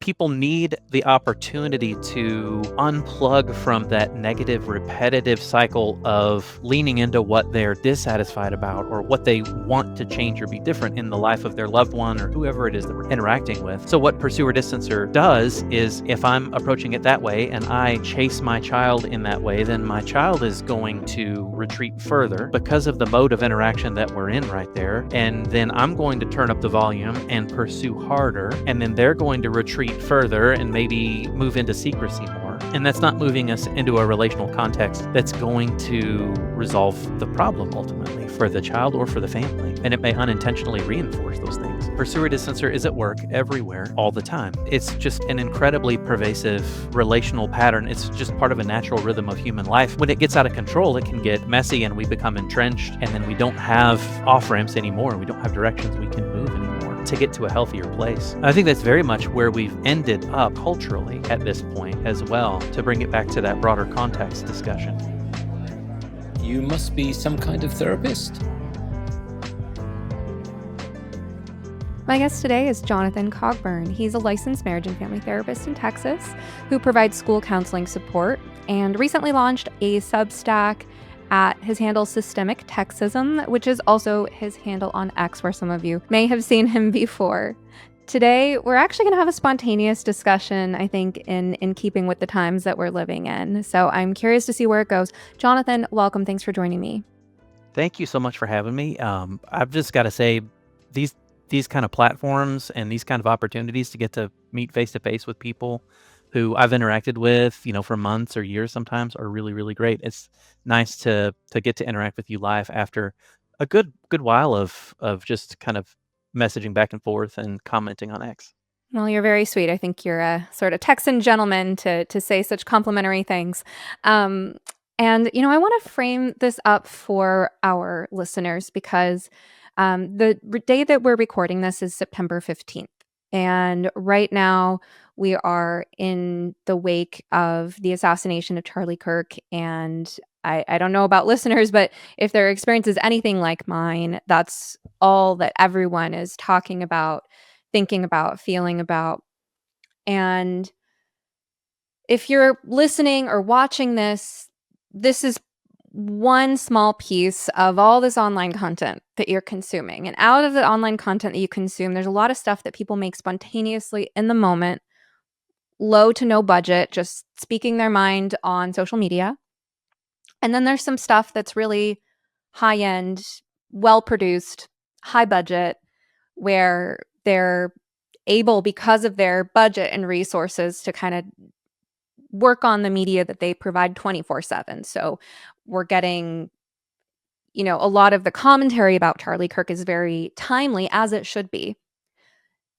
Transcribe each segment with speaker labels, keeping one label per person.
Speaker 1: people need the opportunity to unplug from that negative, repetitive cycle of leaning into what they're dissatisfied about or what they want to change or be different in the life of their loved one or whoever it is that we're interacting with. So what pursuer distancer does is, if I'm approaching it that way and I chase my child in that way, then my child is going to retreat further because of the mode of interaction that we're in right there. And then I'm going to turn up the volume and pursue harder. And then they're going to retreat further and maybe move into secrecy more. And that's not moving us into a relational context that's going to resolve the problem ultimately for the child or for the family. And it may unintentionally reinforce those things. Pursuer distancer is at work everywhere all the time. It's just an incredibly pervasive relational pattern. It's just part of a natural rhythm of human life. When it gets out of control, it can get messy and we become entrenched, and then we don't have off-ramps anymore. We don't have directions we can move anymore to get to a healthier place. I think that's very much where we've ended up culturally at this point as well, to bring it back to that broader context discussion.
Speaker 2: You must be some kind of therapist.
Speaker 3: My guest today is Jonathan Cogburn. He's a licensed marriage and family therapist in Texas who provides school counseling support and recently launched a Substack at his handle Systemic Texism, which is also his handle on X, where some of you may have seen him before. Today, we're actually going to have a spontaneous discussion, I think, in keeping with the times that we're living in. So I'm curious to see where it goes. Jonathan, welcome. Thanks for joining me.
Speaker 1: Thank you so much for having me. I've just got to say, these kind of platforms and these kind of opportunities to get to meet face to face with people who I've interacted with, for months or years sometimes, are really, really great. It's nice to get to interact with you live after a good while of just kind of messaging back and forth and commenting on X.
Speaker 3: Well, you're very sweet. I think you're a sort of Texan gentleman to say such complimentary things. And, I want to frame this up for our listeners because the day that we're recording this is September 15th. And right now we are in the wake of the assassination of Charlie Kirk. And I don't know about listeners, but if their experience is anything like mine, that's all that everyone is talking about, thinking about, feeling about. And if you're listening or watching this is one small piece of all this online content that you're consuming. And out of the online content that you consume, there's a lot of stuff that people make spontaneously in the moment, low to no budget, just speaking their mind on social media. And then there's some stuff that's really high end, well produced, high budget, where they're able, because of their budget and resources, to kind of work on the media that they provide 24/7. So we're getting, a lot of the commentary about Charlie Kirk is very timely, as it should be.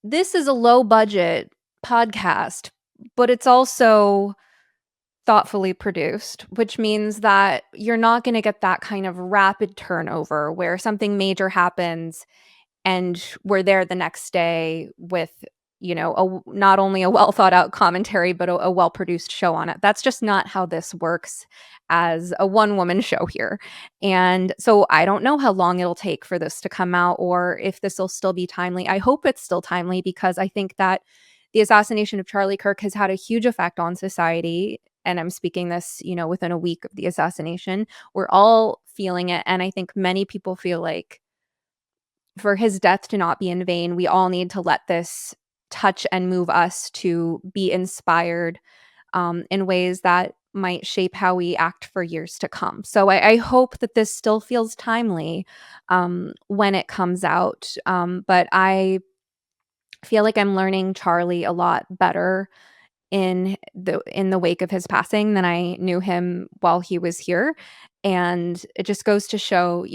Speaker 3: This is a low budget podcast, but it's also thoughtfully produced, which means that you're not going to get that kind of rapid turnover where something major happens and we're there the next day with, not only a well thought out commentary, but a well produced show on it. That's just not how this works as a one woman show here. And so I don't know how long it'll take for this to come out or if this will still be timely. I hope it's still timely because I think that the assassination of Charlie Kirk has had a huge effect on society. And I'm speaking this, within a week of the assassination. We're all feeling it. And I think many people feel like for his death to not be in vain, we all need to let this touch and move us to be inspired in ways that might shape how we act for years to come. So I hope that this still feels timely when it comes out. But I feel like I'm learning Charlie a lot better in the wake of his passing than I knew him while he was here. And it just goes to show,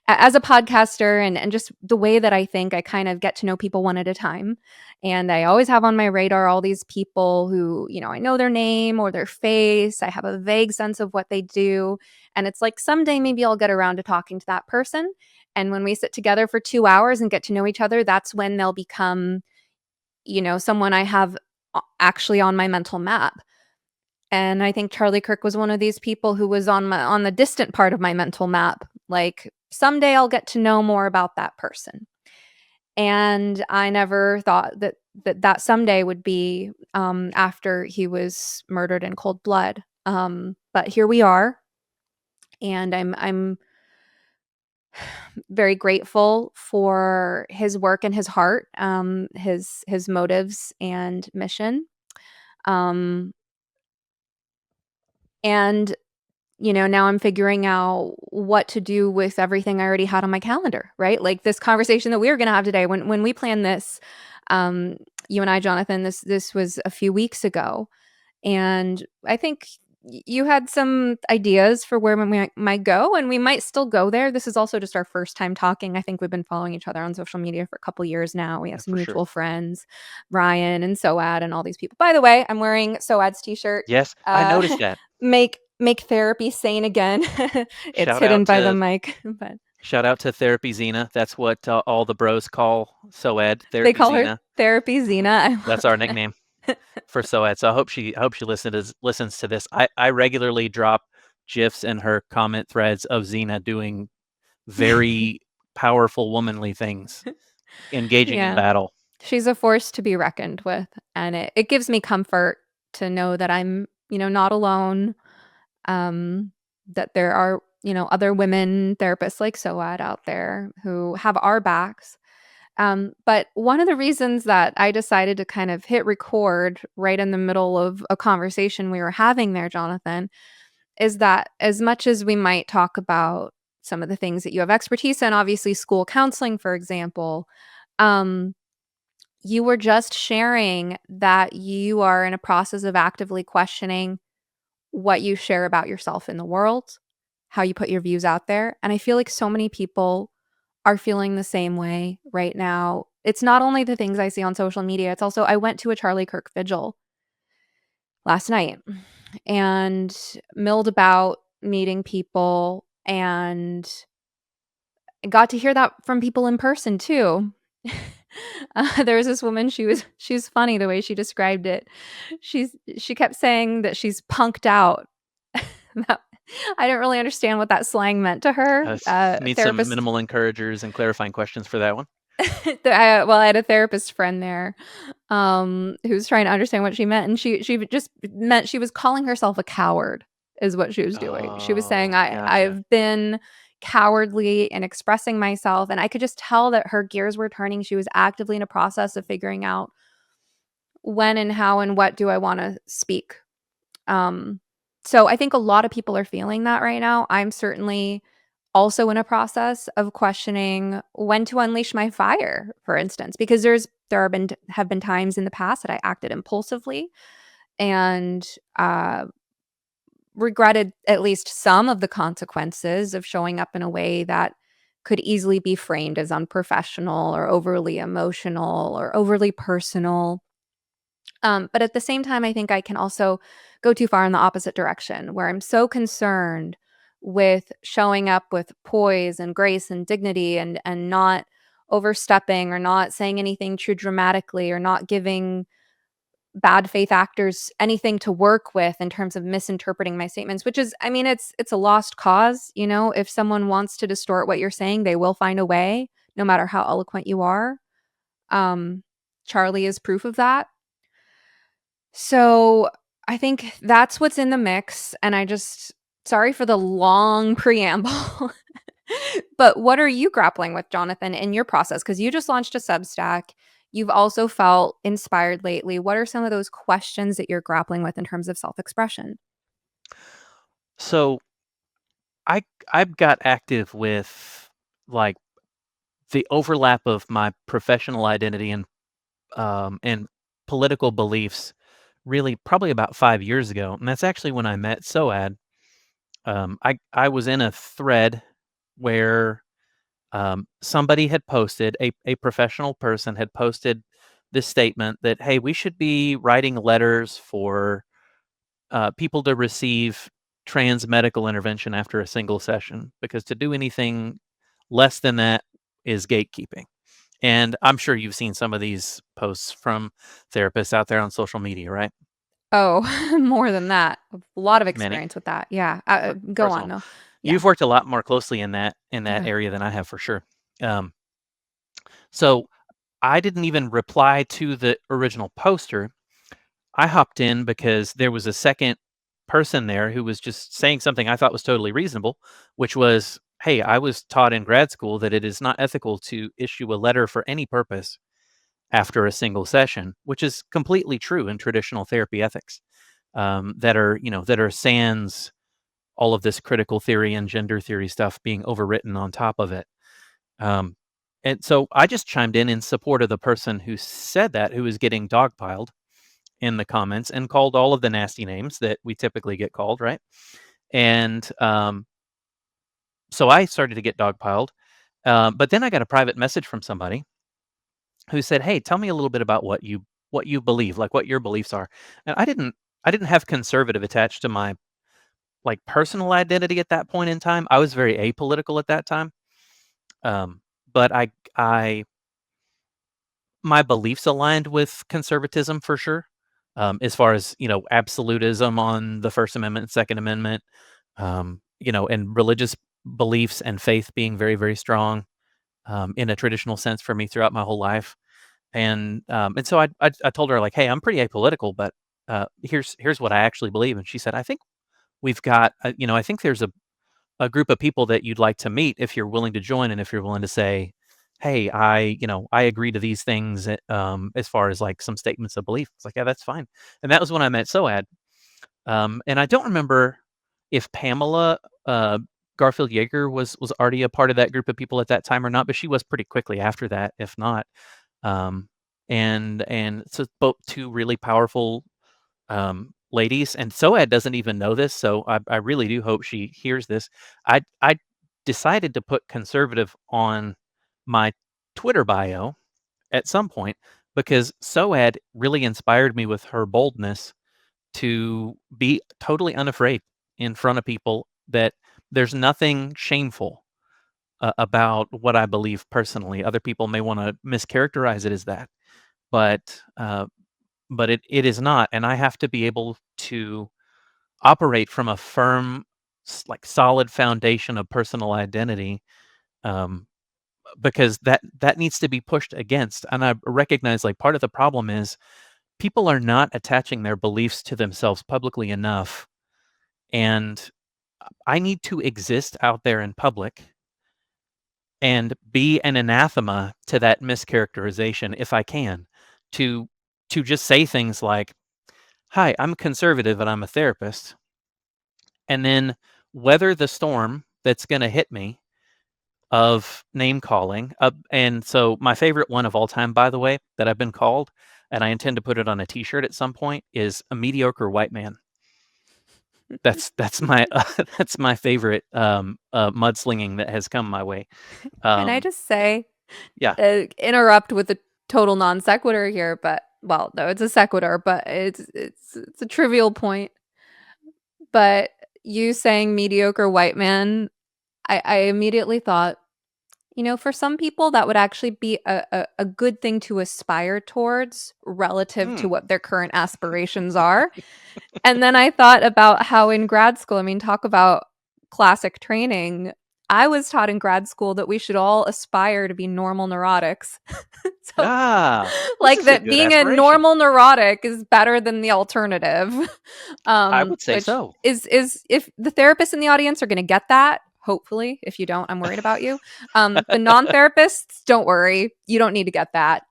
Speaker 3: as a podcaster and just the way that I think, I kind of get to know people one at a time. And I always have on my radar all these people who, I know their name or their face. I have a vague sense of what they do. And it's like someday maybe I'll get around to talking to that person. And when we sit together for 2 hours and get to know each other, that's when they'll become, someone I have actually on my mental map. And I think Charlie Kirk was one of these people who was on the distant part of my mental map. Like someday I'll get to know more about that person. And I never thought that that someday would be after he was murdered in cold blood. But here we are, and I'm very grateful for his work and his heart, his motives and mission. Um, and now I'm figuring out what to do with everything I already had on my calendar, right? Like this conversation that we were going to have today. When we planned this, um, you and I, Jonathan, this was a few weeks ago, and I think you had some ideas for where we might go, and we might still go there. This is also just our first time talking. I think we've been following each other on social media for a couple years now. We have
Speaker 1: Yeah,
Speaker 3: some
Speaker 1: for sure.
Speaker 3: mutual friends, Ryan and Soad and all these people. By the way, I'm wearing Soad's t-shirt.
Speaker 1: Yes, I noticed that.
Speaker 3: Make therapy sane again. It's
Speaker 1: Shout
Speaker 3: hidden
Speaker 1: out
Speaker 3: by the
Speaker 1: to
Speaker 3: mic, but
Speaker 1: shout out to Therapy Xena. That's what all the bros call Soed.
Speaker 3: they
Speaker 1: Therapy
Speaker 3: call her
Speaker 1: Xena.
Speaker 3: Therapy Xena. I
Speaker 1: That's
Speaker 3: love
Speaker 1: our
Speaker 3: that.
Speaker 1: nickname for Soed. So I hope she listens to this. I regularly drop gifs in her comment threads of Xena doing very powerful womanly things, engaging in
Speaker 3: Yeah.
Speaker 1: battle.
Speaker 3: She's a force to be reckoned with, and it gives me comfort to know that I'm, not alone, that there are, other women therapists like Soad out there who have our backs. But one of the reasons that I decided to kind of hit record right in the middle of a conversation we were having there, Jonathan, is that as much as we might talk about some of the things that you have expertise in, obviously school counseling, for example, um, you were just sharing that you are in a process of actively questioning what you share about yourself in the world, how you put your views out there. And I feel like so many people are feeling the same way right now. It's not only the things I see on social media, it's also I went to a Charlie Kirk vigil last night and milled about meeting people and got to hear that from people in person too. There was this woman, she's funny the way she described it. She kept saying that she's punked out. That I didn't really understand what that slang meant to her.
Speaker 1: Need some
Speaker 3: Therapist
Speaker 1: minimal encouragers and clarifying questions for that one.
Speaker 3: I had a therapist friend there, who was trying to understand what she meant, and she just meant she was calling herself a coward is what she was doing. She was saying,
Speaker 1: Oh, gotcha.
Speaker 3: I've been cowardly in expressing myself," and I could just tell that her gears were turning. She was actively in a process of figuring out when and how and what do I wanna speak. Um, so I think a lot of people are feeling that right now. I'm certainly also in a process of questioning when to unleash my fire, for instance, because there have been times in the past that I acted impulsively and regretted at least some of the consequences of showing up in a way that could easily be framed as unprofessional or overly emotional or overly personal. But at the same time, I think I can also go too far in the opposite direction where I'm so concerned with showing up with poise and grace and dignity and not overstepping or not saying anything too dramatically or not giving bad faith actors anything to work with in terms of misinterpreting my statements, which is, I mean, it's a lost cause. If someone wants to distort what you're saying, they will find a way, no matter how eloquent you are. um, Charlie is proof of that. So, I think that's what's in the mix, and sorry for the long preamble. But what are you grappling with, Jonathan, in your process? Because you just launched a Substack. You've also felt inspired lately. What are some of those questions that you're grappling with in terms of self-expression?
Speaker 1: So I've got active with like the overlap of my professional identity and political beliefs really probably about 5 years ago, and that's actually when I met Soad. I was in a thread where somebody had posted a professional person had posted this statement that, hey, we should be writing letters for people to receive trans medical intervention after a single session, because to do anything less than that is gatekeeping. And I'm sure you've seen some of these posts from therapists out there on social media, right?
Speaker 3: Oh, more than that. A lot of
Speaker 1: Many.
Speaker 3: experience with that. Yeah. Go
Speaker 1: First of
Speaker 3: on,
Speaker 1: all,
Speaker 3: though. Yeah.
Speaker 1: you've worked a lot more closely in that
Speaker 3: Okay.
Speaker 1: area than I have for sure. Um, so I didn't even reply to the original poster. I hopped in because there was a second person there who was just saying something I thought was totally reasonable, which was, hey, I was taught in grad school that it is not ethical to issue a letter for any purpose after a single session, which is completely true in traditional therapy ethics, that are sans all of this critical theory and gender theory stuff being overwritten on top of it. Um, and so I just chimed in support of the person who said that, who was getting dogpiled in the comments and called all of the nasty names that we typically get called, right? And so I started to get dogpiled. But then I got a private message from somebody who said, "Hey, tell me a little bit about what you believe, like what your beliefs are." And I didn't have conservative attached to my like personal identity at that point in time. I was very apolitical at that time. Um, but I my beliefs aligned with conservatism for sure. As far as absolutism on the First Amendment, Second Amendment, and religious beliefs and faith being very, very strong in a traditional sense for me throughout my whole life. And so I told her like, hey, I'm pretty apolitical, but here's what I actually believe. And she said, I think we've got, I think there's a group of people that you'd like to meet if you're willing to join and if you're willing to say, hey, I agree to these things as far as like some statements of belief. It's like, yeah, that's fine. And that was when I met Soad. And I don't remember if Pamela Garfield Yeager was already a part of that group of people at that time or not, but she was pretty quickly after that, if not. Um, and so both two really powerful ladies, and Soad doesn't even know this, so I really do hope she hears this. I decided to put conservative on my Twitter bio at some point because Soad really inspired me with her boldness to be totally unafraid in front of people, that there's nothing shameful about what I believe personally. Other people may want to mischaracterize it as that, but it is not, and I have to be able to operate from a firm, like solid foundation of personal identity, um, because that needs to be pushed against. And I recognize like part of the problem is people are not attaching their beliefs to themselves publicly enough, and I need to exist out there in public and be an anathema to that mischaracterization if I can, to just say things like, "Hi, I'm conservative and I'm a therapist," and then weather the storm that's going to hit me of name calling. And so my favorite one of all time, by the way, that I've been called, and I intend to put it on a T-shirt at some point, is a mediocre white man. That's my that's my favorite mudslinging that has come my way.
Speaker 3: Can I
Speaker 1: Um,
Speaker 3: just say,
Speaker 1: yeah,
Speaker 3: interrupt with a total non sequitur here, but well, no, it's a sequitur, but it's a trivial point. But you saying mediocre white man, I immediately thought, for some people that would actually be a good thing to aspire towards relative to
Speaker 1: mm,
Speaker 3: what their current aspirations are. And then I thought about how in grad school, I mean, talk about classic training. I was taught in grad school that we should all aspire to be normal neurotics. So,
Speaker 1: this
Speaker 3: like
Speaker 1: is a
Speaker 3: that
Speaker 1: good
Speaker 3: being a
Speaker 1: aspiration.
Speaker 3: normal neurotic is better than the alternative.
Speaker 1: I would say
Speaker 3: Which
Speaker 1: so.
Speaker 3: is if the therapists in the audience are going to get that, hopefully. If you don't, I'm worried about you. The non-therapists, don't worry. You don't need to get that.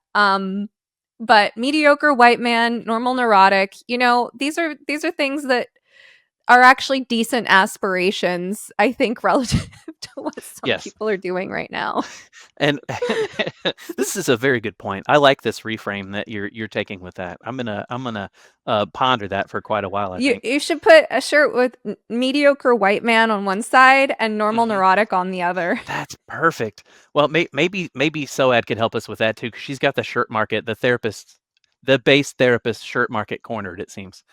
Speaker 3: But mediocre white man, normal neurotic, these are things that are actually decent aspirations, I think, relative to what some
Speaker 1: Yes.
Speaker 3: people are doing right now.
Speaker 1: And this is a very good point. I like this reframe that you're taking with that. I'm gonna ponder that for quite a while, I
Speaker 3: You
Speaker 1: think.
Speaker 3: you should put a shirt with mediocre white man on one side and normal
Speaker 1: Hmm.
Speaker 3: neurotic on the other.
Speaker 1: That's perfect. Well, maybe Soad could help us with that too, because she's got the shirt market, the base therapist shirt market cornered. It seems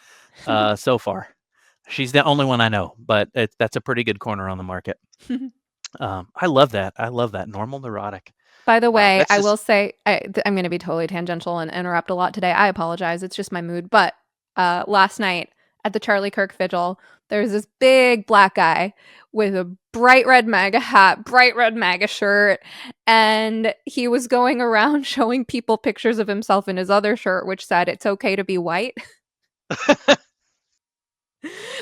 Speaker 1: so far. She's the only one I know, but that's a pretty good corner on the market. I love that. I love that normal neurotic.
Speaker 3: By the
Speaker 1: Wow,
Speaker 3: way,
Speaker 1: that's
Speaker 3: I
Speaker 1: just
Speaker 3: will say I'm going to be totally tangential and interrupt a lot today. I apologize. It's just my mood. But last night at the Charlie Kirk vigil, there was this big black guy with a bright red MAGA hat, bright red MAGA shirt, and he was going around showing people pictures of himself in his other shirt, which said, "It's okay to be white."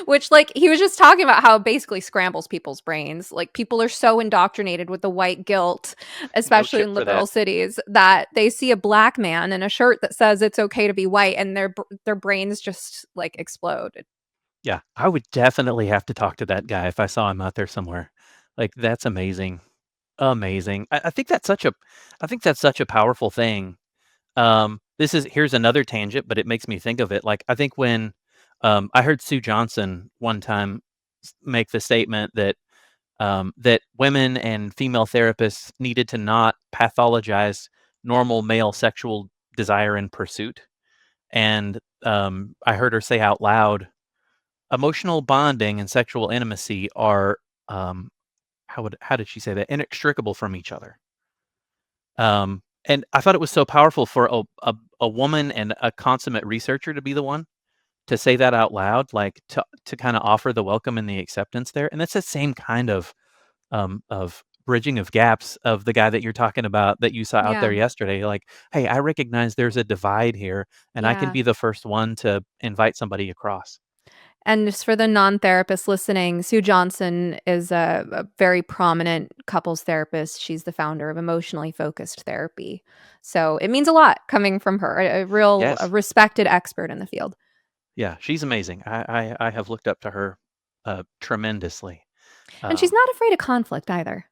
Speaker 3: Which, like, he was just talking about how it basically scrambles people's brains. Like, people are so indoctrinated with the white guilt,
Speaker 1: No
Speaker 3: especially
Speaker 1: chip
Speaker 3: in
Speaker 1: for that.
Speaker 3: liberal cities, that they see a black man in a shirt that says it's okay to be white, and their brains just, like, explode.
Speaker 1: Yeah, I would definitely have to talk to that guy if I saw him out there somewhere. Like, that's amazing. Amazing. I think that's such a powerful thing. Here's another tangent, but it makes me think of it. Like, I think when I heard Sue Johnson one time make the statement that women and female therapists needed to not pathologize normal male sexual desire and pursuit. And I heard her say out loud, emotional bonding and sexual intimacy are how did she say that? Inextricable from each other. And I thought it was so powerful for a woman and a consummate researcher to be the one to say that out loud, like to kind of offer the welcome and the acceptance there. And that's the same kind of bridging of gaps of the guy that you're talking about that you saw out there
Speaker 3: Yeah.
Speaker 1: yesterday. Like, hey, I recognize there's a divide here, and I can
Speaker 3: Yeah.
Speaker 1: be the first one to invite somebody across.
Speaker 3: And just for the non-therapists listening, Sue Johnson is a very prominent couples therapist. She's the founder of Emotionally Focused Therapy. So it means a lot coming from her, a
Speaker 1: Yes.
Speaker 3: respected expert in the field.
Speaker 1: Yeah, she's amazing. I have looked up to her tremendously.
Speaker 3: And she's
Speaker 1: Um,
Speaker 3: not afraid of conflict either.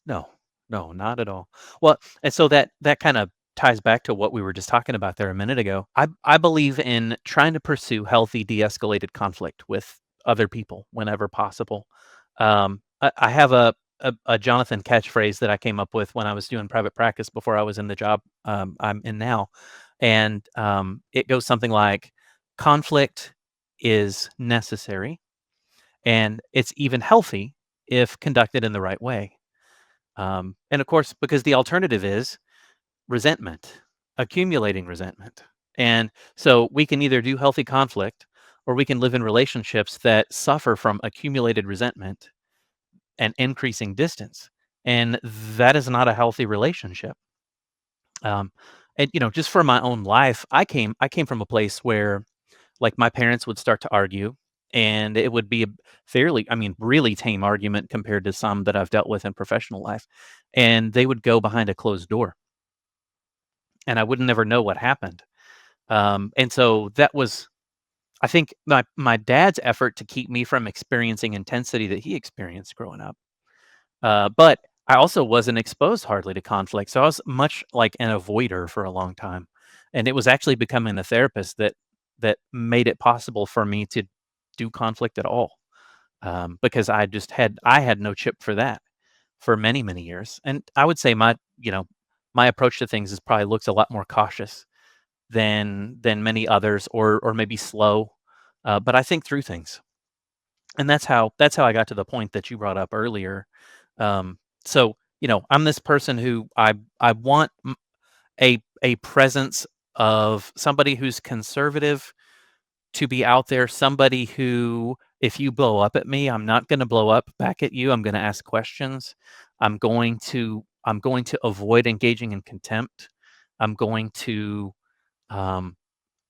Speaker 1: no, no, not at all. Well, and so that kind of ties back to what we were just talking about there a minute ago. I believe in trying to pursue healthy de-escalated conflict with other people whenever possible. I have a Jonathan catchphrase that I came up with when I was doing private practice before I was in the job I'm in now, and it goes something like, "Conflict is necessary, and it's even healthy if conducted in the right way." And of course, because the alternative is resentment, accumulating resentment. And so we can either do healthy conflict or we can live in relationships that suffer from accumulated resentment and increasing distance. And that is not a healthy relationship. Um, and just for my own life, I came from a place where like my parents would start to argue and it would be a really tame argument compared to some that I've dealt with in professional life. And they would go behind a closed door and I would never know what happened. And so that was, I think, my dad's effort to keep me from experiencing intensity that he experienced growing up. But I also wasn't exposed hardly to conflict, so I was much like an avoider for a long time. And it was actually becoming a therapist that made it possible for me to do conflict at all, because I had no chip for that for many many years. And I would say my approach to things is probably looks a lot more cautious than many others, or maybe slow, but I think through things, and that's how I got to the point that you brought up earlier. So I'm this person who I want a presence of somebody who's conservative to be out there, somebody who, if you blow up at me, I'm not going to blow up back at you. I'm going to ask questions. I'm going to avoid engaging in contempt. I'm going to um,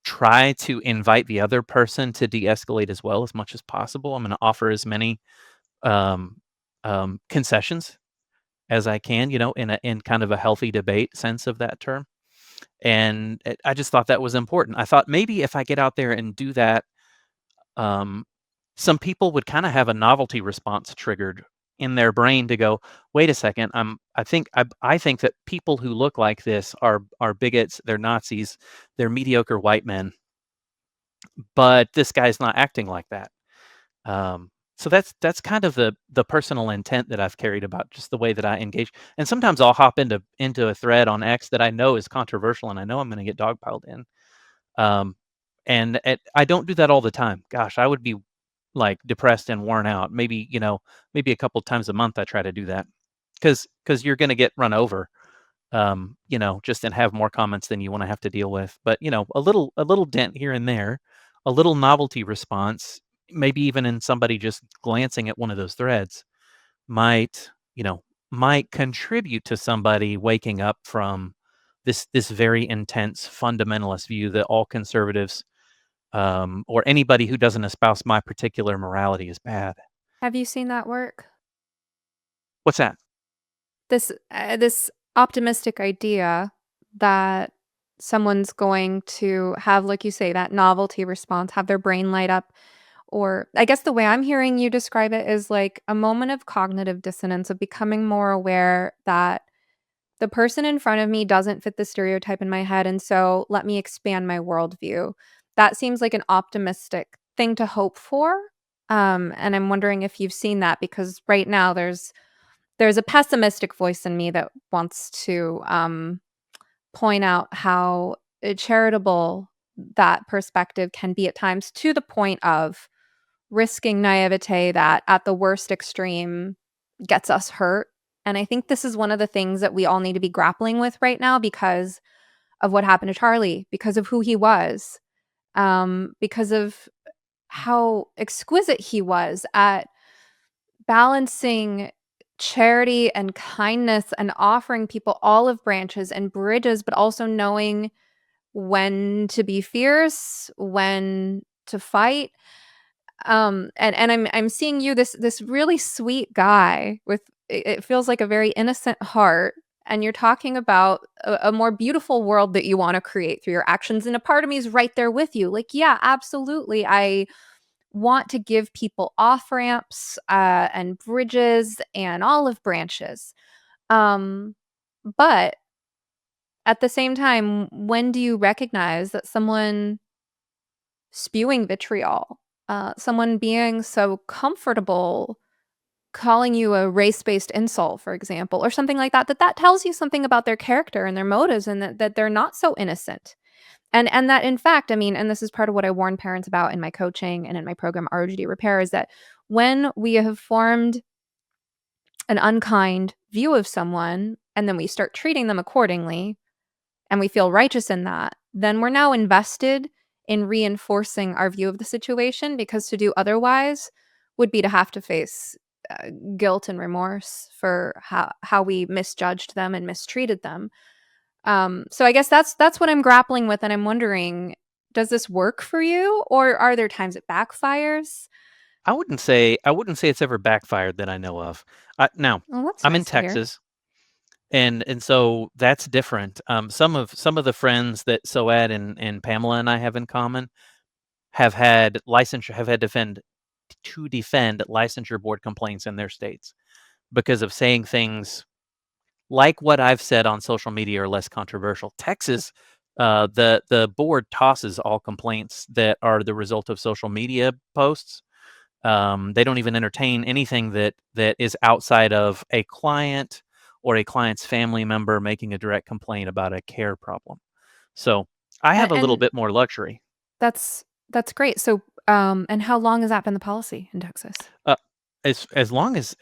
Speaker 1: try to invite the other person to de-escalate as well as much as possible. I'm going to offer as many um, concessions as I can, in kind of a healthy debate sense of that term. And I just thought that was important. I thought maybe if I get out there and do that, um, some people would kind of have a novelty response triggered in their brain to go, wait a second, I think that people who look like this are bigots, they're Nazis, they're mediocre white men, but this guy's not acting like that. So that's kind of the personal intent that I've carried about just the way that I engage. And sometimes I'll hop into a thread on X that I know is controversial and I know I'm going to get dogpiled in. Um, I don't do that all the time. Gosh, I would be like depressed and worn out. Maybe a couple times a month I try to do that because you're going to get run over. Just and have more comments than you want to have to deal with. But a little dent here and there a little novelty response, maybe even in somebody just glancing at one of those threads, might, might contribute to somebody waking up from this very intense fundamentalist view that all conservatives, or anybody who doesn't espouse my particular morality is bad.
Speaker 3: Have you seen that work?
Speaker 1: What's that?
Speaker 3: This optimistic idea that someone's going to have, like you say, that novelty response, have their brain light up, or I guess the way I'm hearing you describe it is like a moment of cognitive dissonance, of becoming more aware that the person in front of me doesn't fit the stereotype in my head, and so let me expand my worldview. That seems like an optimistic thing to hope for, and I'm wondering if you've seen that, because right now there's a pessimistic voice in me that wants to, point out how, charitable that perspective can be at times, to the point of risking naivete that, at the worst extreme, gets us hurt. And I think this is one of the things that we all need to be grappling with right now, because of what happened to Charlie, because of who he was, because of how exquisite he was at balancing charity and kindness and offering people olive branches and bridges, but also knowing when to be fierce, when to fight. And I'm seeing you, this really sweet guy with, it feels like a very innocent heart, and you're talking about a more beautiful world that you want to create through your actions. And a part of me is right there with you. Like, yeah, absolutely. I want to give people off ramps, and bridges and olive branches. Um, but at the same time, when do you recognize that someone spewing vitriol, someone being so comfortable calling you a race-based insult, for example, or something like that, that tells you something about their character and their motives, and that they're not so innocent. And that, in fact, I mean, and this is part of what I warn parents about in my coaching and in my program, ROGD Repair, is that when we have formed an unkind view of someone and then we start treating them accordingly, and we feel righteous in that, then we're now invested in reinforcing our view of the situation, because to do otherwise would be to have to face, guilt and remorse for how we misjudged them and mistreated them. So I guess that's what I'm grappling with, and I'm wondering, does this work for you, or are there times it backfires?
Speaker 1: I wouldn't say it's ever backfired that I know of. Now,
Speaker 3: Well, that's
Speaker 1: I'm in
Speaker 3: nice to hear.
Speaker 1: Texas, and so that's different. Some of the friends that Soad and Pamela and I have in common have had to defend licensure board complaints in their states because of saying things like what I've said on social media are less controversial. Texas, the board tosses all complaints that are the result of social media posts. They don't even entertain anything that is outside of a client or a client's family member making a direct complaint about a care problem. So I have a little
Speaker 3: And
Speaker 1: bit more luxury.
Speaker 3: that's great. So, and how long has that been the policy in Texas?
Speaker 1: Uh, as long as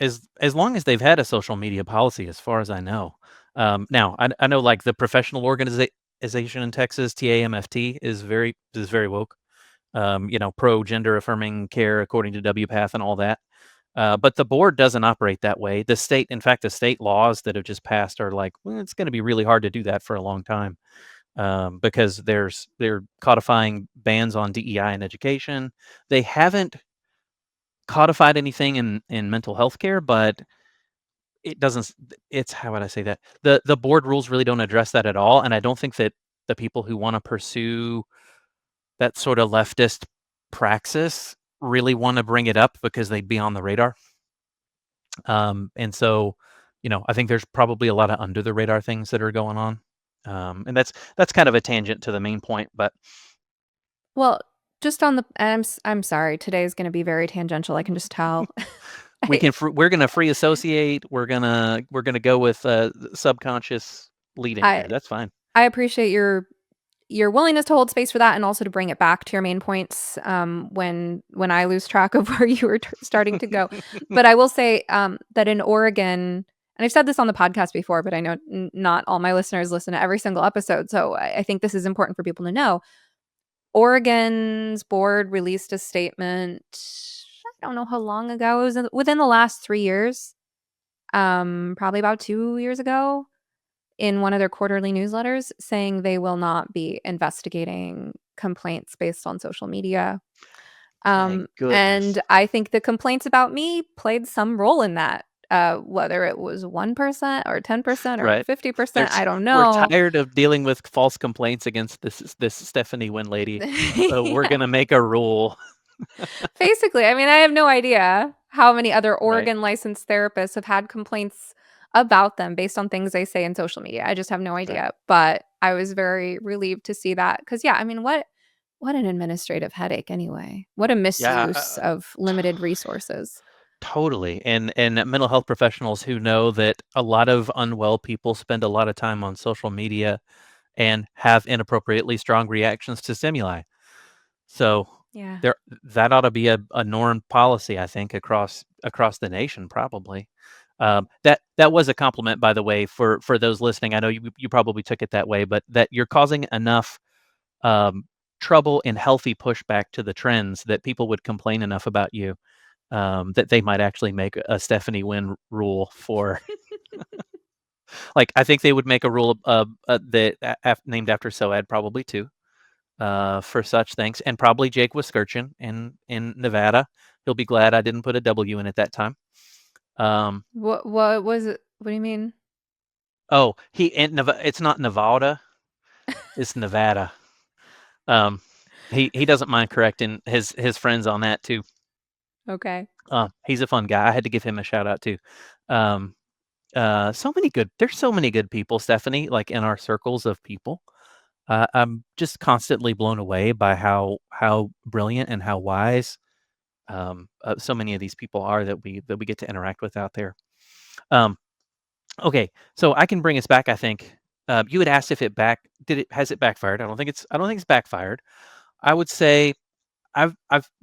Speaker 1: they've had a social media policy, as far as I know. Now I know like the professional organization in Texas, TAMFT, is very woke. Pro gender affirming care according to WPATH and all that. But the board doesn't operate that way. In fact, the state laws that have just passed are like, well, it's going to be really hard to do that for a long time, because they're codifying bans on DEI in education. They haven't codified anything in mental health care, but it doesn't. It's how would I say that? The board rules really don't address that at all, and I don't think that the people who want to pursue that sort of leftist praxis really want to bring it up because they'd be on the radar. And so, I think there's probably a lot of under the radar things that are going on. And that's kind of a tangent to the main point, but
Speaker 3: Well, just on the, I'm sorry, today is going to be very tangential. I can just tell. I,
Speaker 1: we're gonna free associate. We're gonna go with subconscious leading
Speaker 3: I
Speaker 1: here. That's fine.
Speaker 3: I appreciate your willingness to hold space for that, and also to bring it back to your main points, when I lose track of where you were starting to go. But I will say, that in Oregon, and I've said this on the podcast before, but I know not all my listeners listen to every single episode, so I think this is important for people to know. Oregon's board released a statement, I don't know how long ago, it was within the last 3 years, probably about 2 years ago, in one of their quarterly newsletters, saying they will not be investigating complaints based on social media.
Speaker 1: Thank goodness.
Speaker 3: And I think the complaints about me played some role in that, whether it was 1% or 10% or
Speaker 1: Right.
Speaker 3: 50%, I don't
Speaker 1: We're
Speaker 3: know.
Speaker 1: tired of dealing with false complaints against this Stephanie Wynn lady. We're
Speaker 3: Yeah.
Speaker 1: gonna make a rule.
Speaker 3: Basically, I mean, I have no idea how many other
Speaker 1: Right.
Speaker 3: Oregon licensed therapists have had complaints about them based on things they say in social media. I just have no
Speaker 1: Right.
Speaker 3: idea, but I was very relieved to see that because, yeah, I mean, what an administrative headache anyway. What a
Speaker 1: Yeah.
Speaker 3: misuse of limited resources.
Speaker 1: Totally. And mental health professionals who know that a lot of unwell people spend a lot of time on social media and have inappropriately strong reactions to stimuli. So
Speaker 3: Yeah.
Speaker 1: there that ought to be a norm policy, I think, across the nation, probably. That was a compliment, by the way, for those listening. I know you probably took it that way, but that you're causing enough um, trouble and healthy pushback to the trends that people would complain enough about you that they might actually make a Stephanie Wynn rule for. Like, I think they would make a rule that named after Soad, probably too, for such things, and probably Jake Wiskirchen in Nevada. He'll be glad I didn't put a W in it that time.
Speaker 3: What was it? What do you mean?
Speaker 1: Oh, it's not Nevada, it's Nevada. Um, he doesn't mind correcting his friends on that too.
Speaker 3: Okay.
Speaker 1: He's a fun guy. I had to give him a shout out too. Um, there's so many good people, Stephanie, like in our circles of people. I'm just constantly blown away by how brilliant and how wise so many of these people are that we get to interact with out there. Um, okay, so I can bring us back. I think you had asked if it has it backfired. I don't think it's backfired. I would say I've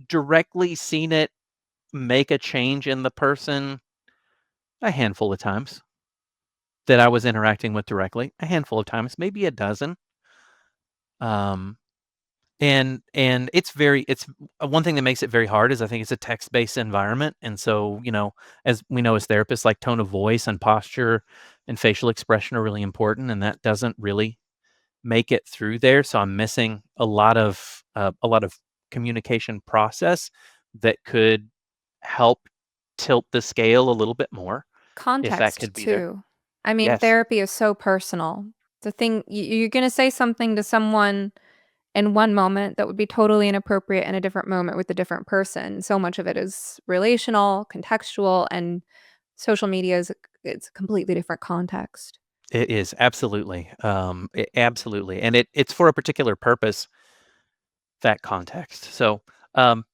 Speaker 1: directly seen it make a change in the person a handful of times that I was interacting with directly. A handful of times, maybe a dozen. Um, and it's one thing that makes it very hard is I think it's a text-based environment, and so, as we know as therapists, like tone of voice and posture and facial expression are really important, and that doesn't really make it through there, so I'm missing a lot of communication process that could help tilt the scale a little bit more if that
Speaker 3: Context
Speaker 1: could be there.
Speaker 3: too. I mean,
Speaker 1: Yes,
Speaker 3: therapy is so personal. The thing you're gonna say something to someone in one moment that would be totally inappropriate in a different moment with a different person. So much of it is relational, contextual, and social media it's a completely different context.
Speaker 1: it is, absolutely, absolutely, and it's for a particular purpose, that context. So, um,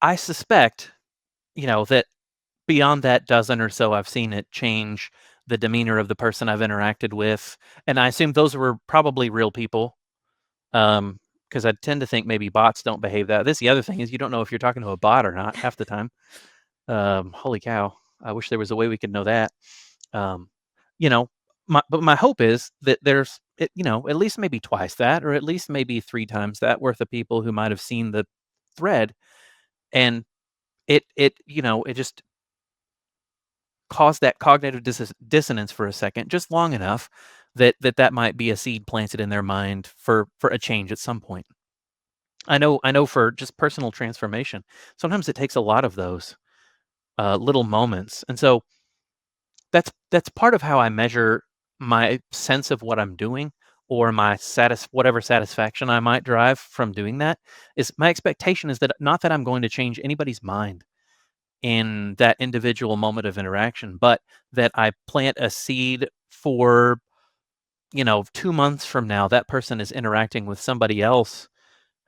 Speaker 1: I suspect, that beyond that dozen or so, I've seen it change the demeanor of the person I've interacted with, and I assume those were probably real people, because I tend to think maybe bots don't behave that. This the other thing is you don't know if you're talking to a bot or not half the time. Holy cow! I wish there was a way we could know that. Um, you know, but my hope is that there's at least maybe twice that, or at least maybe three times that worth of people who might have seen the thread, and it just caused that cognitive dissonance for a second, just long enough that might be a seed planted in their mind for a change at some point. I know for just personal transformation, sometimes it takes a lot of those little moments, and so that's part of how I measure my sense of what I'm doing or my whatever satisfaction I might derive from doing that is my expectation is that not that I'm going to change anybody's mind in that individual moment of interaction, but that I plant a seed for, 2 months from now, that person is interacting with somebody else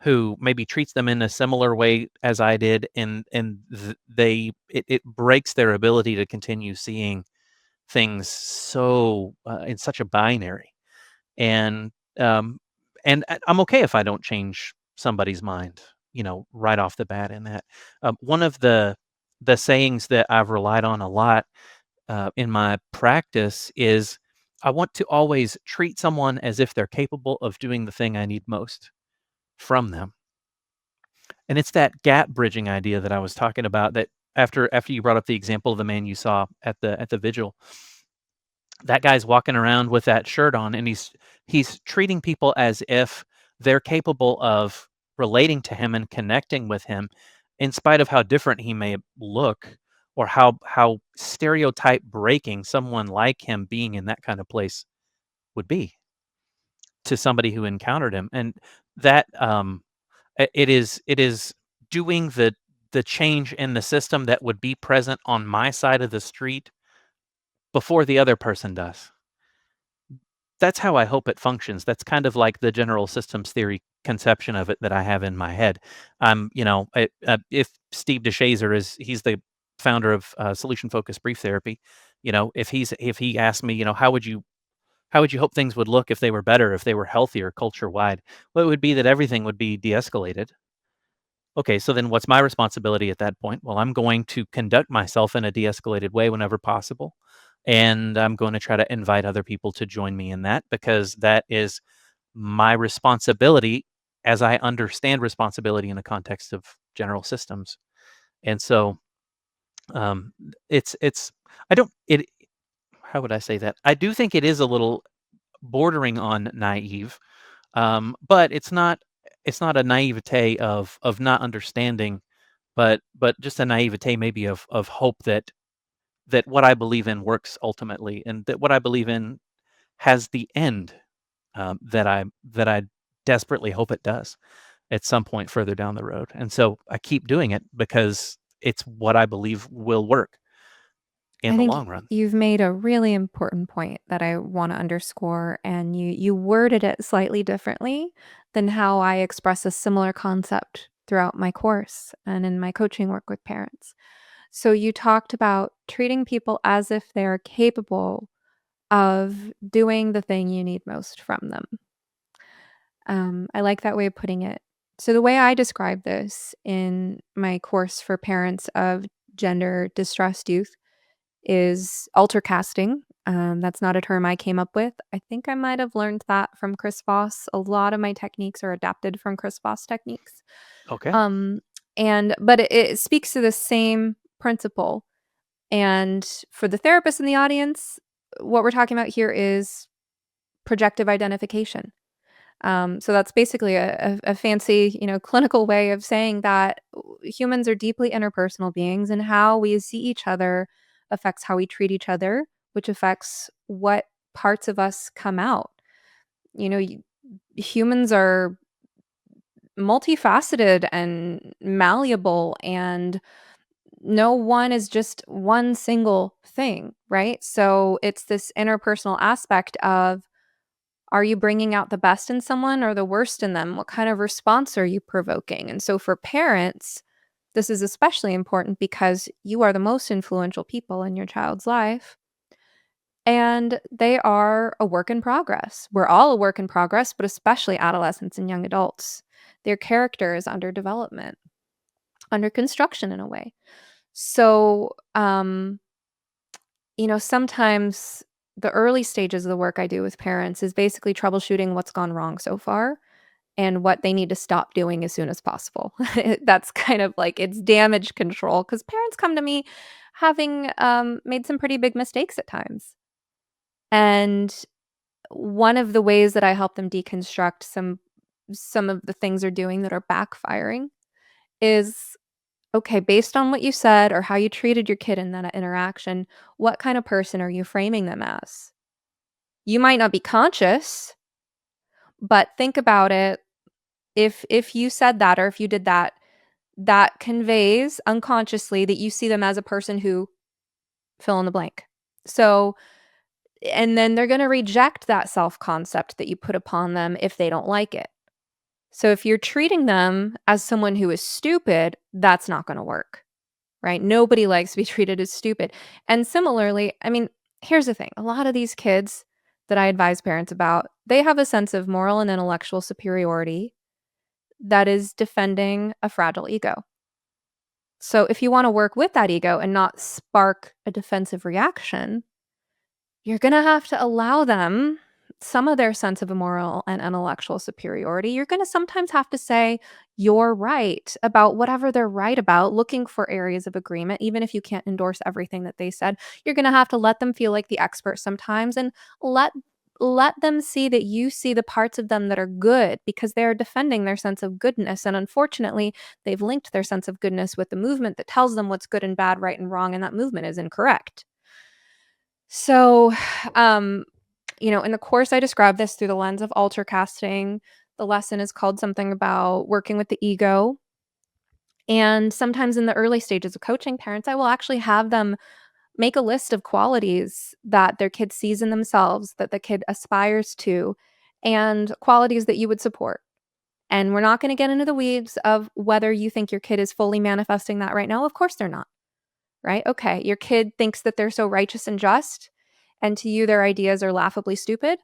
Speaker 1: who maybe treats them in a similar way as I did, and it breaks their ability to continue seeing things so in such a binary, and um, I'm okay if I don't change somebody's mind, right off the bat in that. One of the sayings that I've relied on a lot in my practice is I want to always treat someone as if they're capable of doing the thing I need most from them. And it's that gap bridging idea that I was talking about, that after you brought up the example of the man you saw at the vigil, that guy's walking around with that shirt on, and he's treating people as if they're capable of relating to him and connecting with him in spite of how different he may look, or how stereotype breaking someone like him being in that kind of place would be to somebody who encountered him. And that it is doing the change in the system that would be present on my side of the street before the other person does. That's how I hope it functions. That's kind of like the general systems theory conception of it that I have in my head. If Steve DeShazer he's the founder of Solution Focused Brief Therapy. If he asked me, how would you hope things would look if they were better, if they were healthier culture wide? Well, it would be that everything would be de-escalated. Okay, so then what's my responsibility at that point? Well, I'm going to conduct myself in a de-escalated way whenever possible. And I'm going to try to invite other people to join me in that, because that is my responsibility as I understand responsibility in the context of general systems. And so um, it's I don't it how would I say that? I do think it is a little bordering on naive, but it's not a naivete of not understanding, but just a naivete maybe of hope that what I believe in works ultimately, and that what I believe in has the end that I desperately hope it does at some point further down the road. And so I keep doing it because it's what I believe will work in
Speaker 3: I
Speaker 1: the
Speaker 3: think
Speaker 1: long run.
Speaker 3: you've made a really important point that I want to underscore, and you worded it slightly differently than how I express a similar concept throughout my course and in my coaching work with parents. So you talked about treating people as if they're capable of doing the thing you need most from them. I like that way of putting it. So the way I describe this in my course for parents of gender distressed youth is alter casting. That's not a term I came up with. I think I might have learned that from Chris Voss. A lot of my techniques are adapted from Chris Voss techniques.
Speaker 1: Okay.
Speaker 3: Um, but it speaks to the same principle. And for the therapist in the audience, what we're talking about here is projective identification. So that's basically a fancy, clinical way of saying that humans are deeply interpersonal beings, and how we see each other affects how we treat each other, which affects what parts of us come out. You know, humans are multifaceted and malleable, and no one is just one single thing, right? So it's this interpersonal aspect of, are you bringing out the best in someone or the worst in them? What kind of response are you provoking? And so for parents, this is especially important because you are the most influential people in your child's life, and they are a work in progress. We're all a work in progress, but especially adolescents and young adults. Their character is under development, under construction in a way. So, sometimes the early stages of the work I do with parents is basically troubleshooting what's gone wrong so far and what they need to stop doing as soon as possible. That's kind of like it's damage control, because parents come to me having made some pretty big mistakes at times. And one of the ways that I help them deconstruct some of the things they're doing that are backfiring is, okay, based on what you said or how you treated your kid in that interaction, what kind of person are you framing them as? You might not be conscious, but think about it. If you said that, or if you did that, that conveys unconsciously that you see them as a person who fill in the blank. So, and then they're going to reject that self-concept that you put upon them if they don't like it. So if you're treating them as someone who is stupid, that's not going to work. Right? Nobody likes to be treated as stupid. And similarly, I mean, here's the thing. A lot of these kids that I advise parents about, they have a sense of moral and intellectual superiority that is defending a fragile ego. So if you want to work with that ego and not spark a defensive reaction, you're going to have to allow them some of their sense of moral and intellectual superiority, you're going to sometimes have to say you're right about whatever they're right about, looking for areas of agreement, even if you can't endorse everything that they said. You're going to have to let them feel like the expert sometimes, and let let them see that you see the parts of them that are good, because they're defending their sense of goodness, and unfortunately they've linked their sense of goodness with the movement that tells them what's good and bad, right and wrong, and that movement is incorrect. So, um, in the course, I describe this through the lens of altar casting. The lesson is called something about working with the ego. And sometimes in the early stages of coaching parents, I will actually have them make a list of qualities that their kid sees in themselves, that the kid aspires to, and qualities that you would support. And we're not going to get into the weeds of whether you think your kid is fully manifesting that right now. Of course, they're not, right? Okay, your kid thinks that they're so righteous and just, and to you, their ideas are laughably stupid.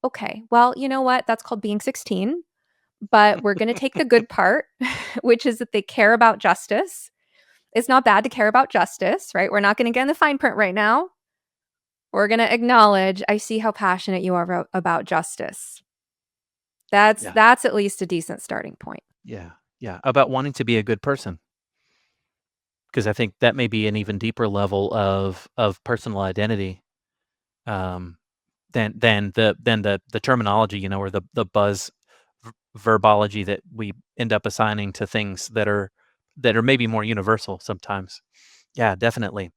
Speaker 3: Okay, well, you know what? That's called being 16. But we're going to take the good part, which is that they care about justice. It's not bad to care about justice, right? We're not going to get in the fine print right now. We're going to acknowledge, I see how passionate you are about justice. That's
Speaker 1: Yeah.
Speaker 3: that's at least a decent starting point.
Speaker 1: Yeah. Yeah. About wanting to be a good person. Because I think that may be an even deeper level of personal identity, um, than the terminology, or the buzz verbology that we end up assigning to things that are maybe more universal sometimes. Yeah, definitely.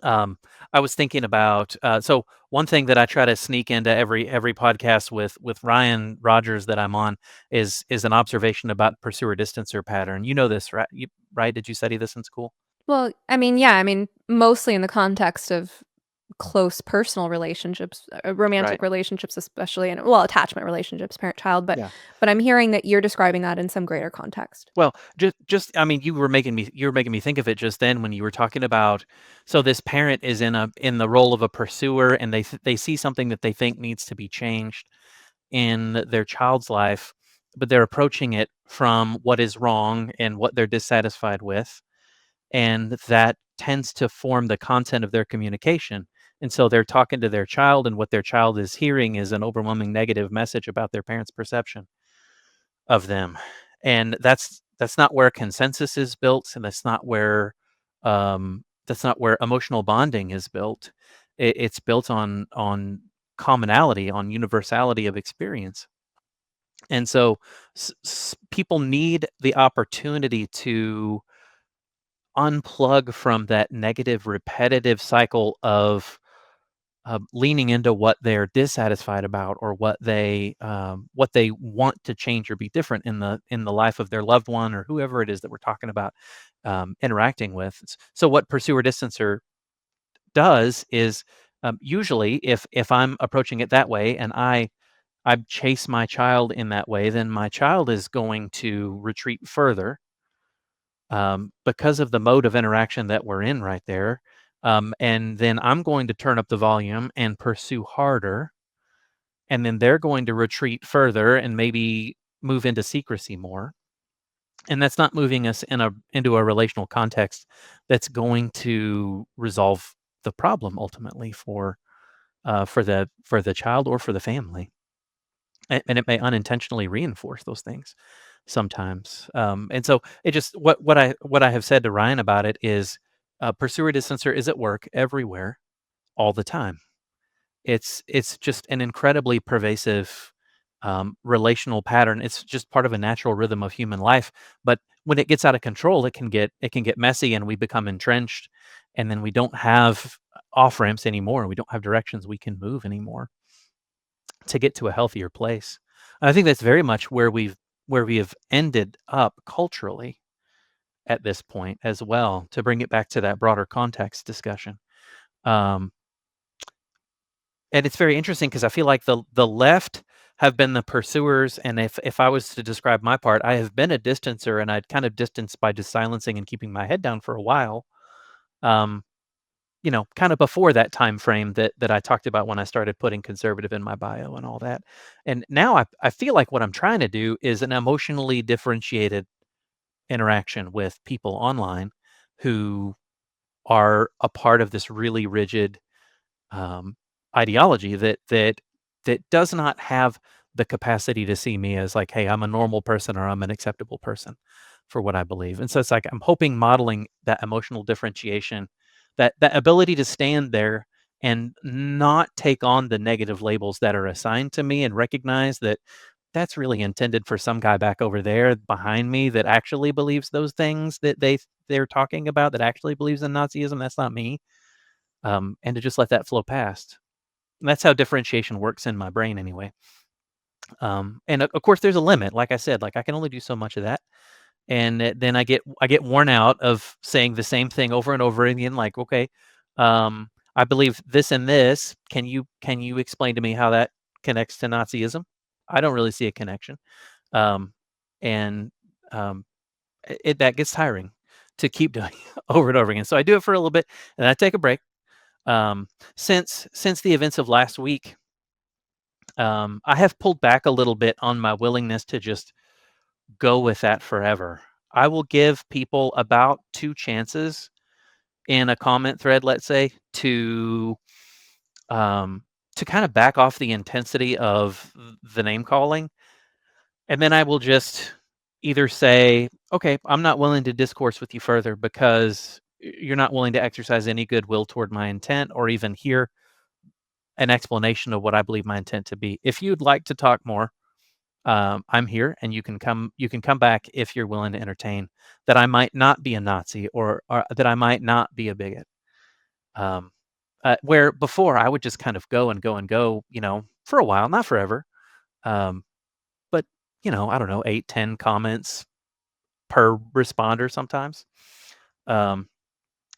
Speaker 1: Um, I was thinking about so one thing that I try to sneak into every podcast with Ryan Rogers that I'm on is an observation about pursuer distancer pattern. You know this, right? Right? Did you study this in school?
Speaker 3: Well, I mean, yeah, I mean, mostly in the context of close personal relationships,
Speaker 1: Right.
Speaker 3: romantic relationships, especially, and well, attachment relationships, parent child. But
Speaker 1: Yeah.
Speaker 3: but I'm hearing that you're describing that in some greater context.
Speaker 1: Well, just I mean, you were making me think of it just then when you were talking about, so this parent is in the role of a pursuer, and they see something that they think needs to be changed in their child's life, but they're approaching it from what is wrong and what they're dissatisfied with, and that tends to form the content of their communication. And so they're talking to their child, and what their child is hearing is an overwhelming negative message about their parents' perception of them. And that's not where consensus is built, and that's not where emotional bonding is built. It's built on commonality, on universality of experience. And so people need the opportunity to unplug from that negative repetitive cycle of leaning into what they're dissatisfied about, or what they want to change or be different in the life of their loved one, or whoever it is that we're talking about interacting with. So what pursuer distancer does is, usually, if I'm approaching it that way, and I chase my child in that way, then my child is going to retreat further, because of the mode of interaction that we're in right there. And then I'm going to turn up the volume and pursue harder. And then they're going to retreat further and maybe move into secrecy more. And that's not moving us into a relational context that's going to resolve the problem ultimately for the child or for the family. And it may unintentionally reinforce those things sometimes. And so it just what I have said to Ryan about it is, pursuer distancer is at work everywhere all the time. It's just an incredibly pervasive relational pattern. It's just part of a natural rhythm of human life. But when it gets out of control, it can get messy, and we become entrenched, and then we don't have off ramps anymore. We don't have directions we can move anymore to get to a healthier place. I think that's very much where we have ended up culturally at this point as well, to bring it back to that broader context discussion. Um, and it's very interesting because I feel like the left have been the pursuers, and if I was to describe my part, I have been a distancer, and I'd kind of distanced by just silencing and keeping my head down for a while. Um, kind of before that time frame that I talked about when I started putting conservative in my bio and all that. And now I feel like what I'm trying to do is an emotionally differentiated interaction with people online who are a part of this really rigid um, ideology that that does not have the capacity to see me as like, hey, I'm a normal person or I'm an acceptable person for what I believe. And so it's like I'm hoping modeling that emotional differentiation, that ability to stand there and not take on the negative labels that are assigned to me and recognize that that's really intended for some guy back over there behind me that actually believes those things that they're talking about, that actually believes in Nazism. That's not me. And to just let that flow past. And that's how differentiation works in my brain anyway. And of course, there's a limit. Like I said, like I can only do so much of that, and then I get worn out of saying the same thing over and over again. Like, okay, I believe this and this. Can you explain to me how that connects to Nazism? I don't really see a connection, um, and that gets tiring to keep doing over and over again. So I do it for a little bit, and I take a break. Um, since the events of last week, I have pulled back a little bit on my willingness to just go with that forever. I will give people about 2 chances in a comment thread, let's say, um, to kind of back off the intensity of the name calling, and then I will just either say, "Okay, I'm not willing to discourse with you further because you're not willing to exercise any goodwill toward my intent or even hear an explanation of what I believe my intent to be. If you'd like to talk more, I'm here, and you can come. You can come back if you're willing to entertain that I might not be a Nazi or that I might not be a bigot. Um, where before I would just kind of go and go and go, for a while, not forever, um, but I don't know, 8, 10 comments per responder sometimes. Um,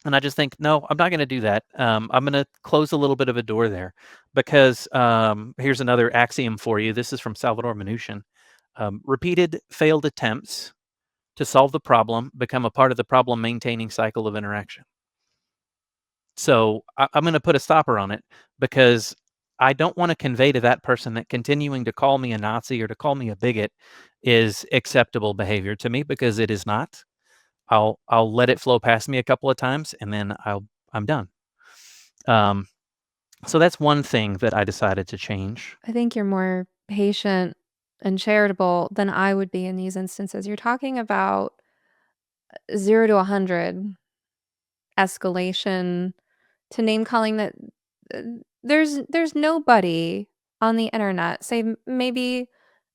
Speaker 1: And I just think, no, I'm not going to do that. I'm going to close a little bit of a door there because here's another axiom for you. This is from Salvador Minuchin. Repeated failed attempts to solve the problem become a part of the problem maintaining cycle of interaction. So I'm going to put a stopper on it because I don't want to convey to that person that continuing to call me a Nazi or to call me a bigot is acceptable behavior to me, because it is not. I'll let it flow past me a couple of times and then I'm done. Um, so that's one thing that I decided to change.
Speaker 3: I think you're more patient and charitable than I would be in these instances. You're talking about 0 to 100 escalation to name calling that uh, there's nobody on the internet, say maybe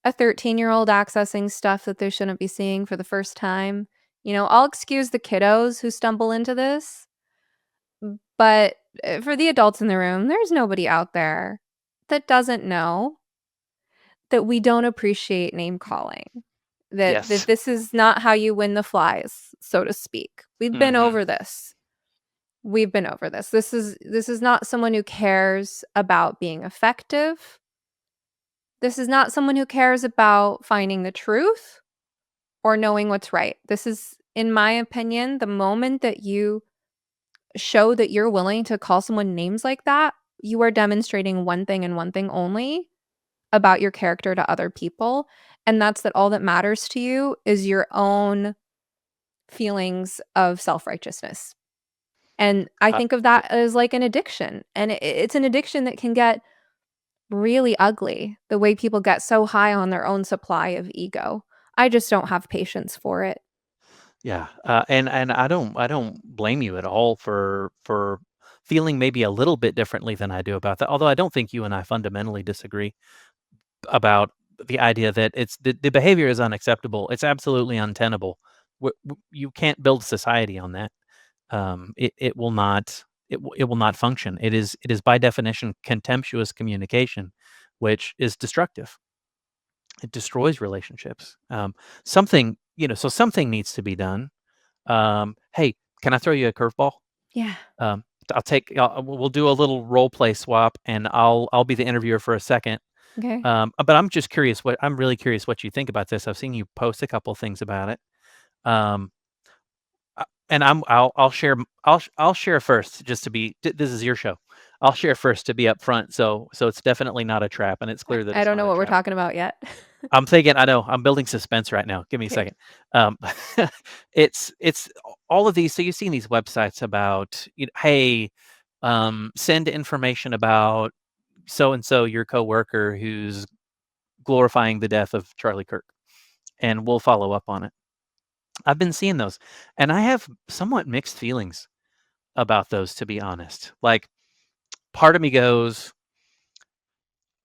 Speaker 3: a 13-year-old accessing stuff that they shouldn't be seeing for the first time. I'll excuse the kiddos who stumble into this, but for the adults in the room, there's nobody out there that doesn't know that we don't appreciate name calling. That
Speaker 1: Yes.
Speaker 3: this is not how you win the flies, so to speak. We've been
Speaker 1: Hmm.
Speaker 3: over this. We've been over this. This is not someone who cares about being effective. This is not someone who cares about finding the truth or knowing what's right. This is, in my opinion, the moment that you show that you're willing to call someone names like that, you are demonstrating one thing and one thing only about your character to other people. And that's that all that matters to you is your own feelings of self-righteousness. And I
Speaker 1: Uh,
Speaker 3: think of that as like an addiction. And it's an addiction that can get really ugly, the way people get so high on their own supply of ego. I just don't have patience for it.
Speaker 1: yeah. And I don't blame you at all for feeling maybe a little bit differently than I do about that. Although I don't think you and I fundamentally disagree about the idea that the behavior is unacceptable. It's absolutely untenable. You can't build society on that. It will not it will not function. It is by definition contemptuous communication, which is destructive. It destroys relationships. So something needs to be done. Hey, can I throw you a curveball?
Speaker 3: Yeah.
Speaker 1: Um, we'll do a little role play swap, and I'll be the interviewer for a second.
Speaker 3: Okay.
Speaker 1: But I'm really curious what you think about this. I've seen you post a couple things about it. Um, and I'll share first, just to be this is your show. I'll share first to be upfront, so it's definitely not a trap, and it's clear that
Speaker 3: I
Speaker 1: it's
Speaker 3: don't
Speaker 1: not
Speaker 3: know
Speaker 1: a
Speaker 3: what we're
Speaker 1: trap.
Speaker 3: talking about yet.
Speaker 1: I'm thinking, I know, I'm building suspense right now. Give me a
Speaker 3: Okay.
Speaker 1: second. Um, it's all of these. So you've seen these websites about, hey, send information about so-and-so, your coworker, who's glorifying the death of Charlie Kirk, and we'll follow up on it. I've been seeing those, and I have somewhat mixed feelings about those, to be honest. Like, part of me goes,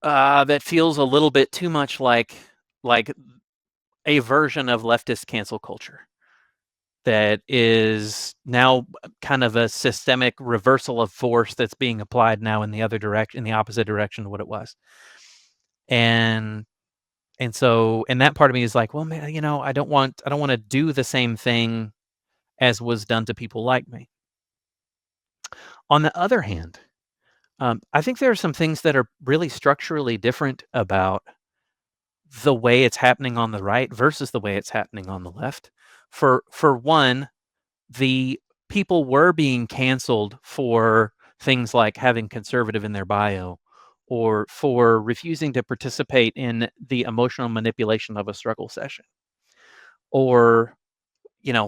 Speaker 1: that feels a little bit too much like a version of leftist cancel culture that is now kind of a systemic reversal of force that's being applied now in the other direction, in the opposite direction of what it was. And so, and that part of me is like, well, man, I don't want to do the same thing as was done to people like me. On the other hand, I think there are some things that are really structurally different about the way it's happening on the right versus the way it's happening on the left. For one, the people were being canceled for things like having conservative in their bio, or for refusing to participate in the emotional manipulation of a struggle session, or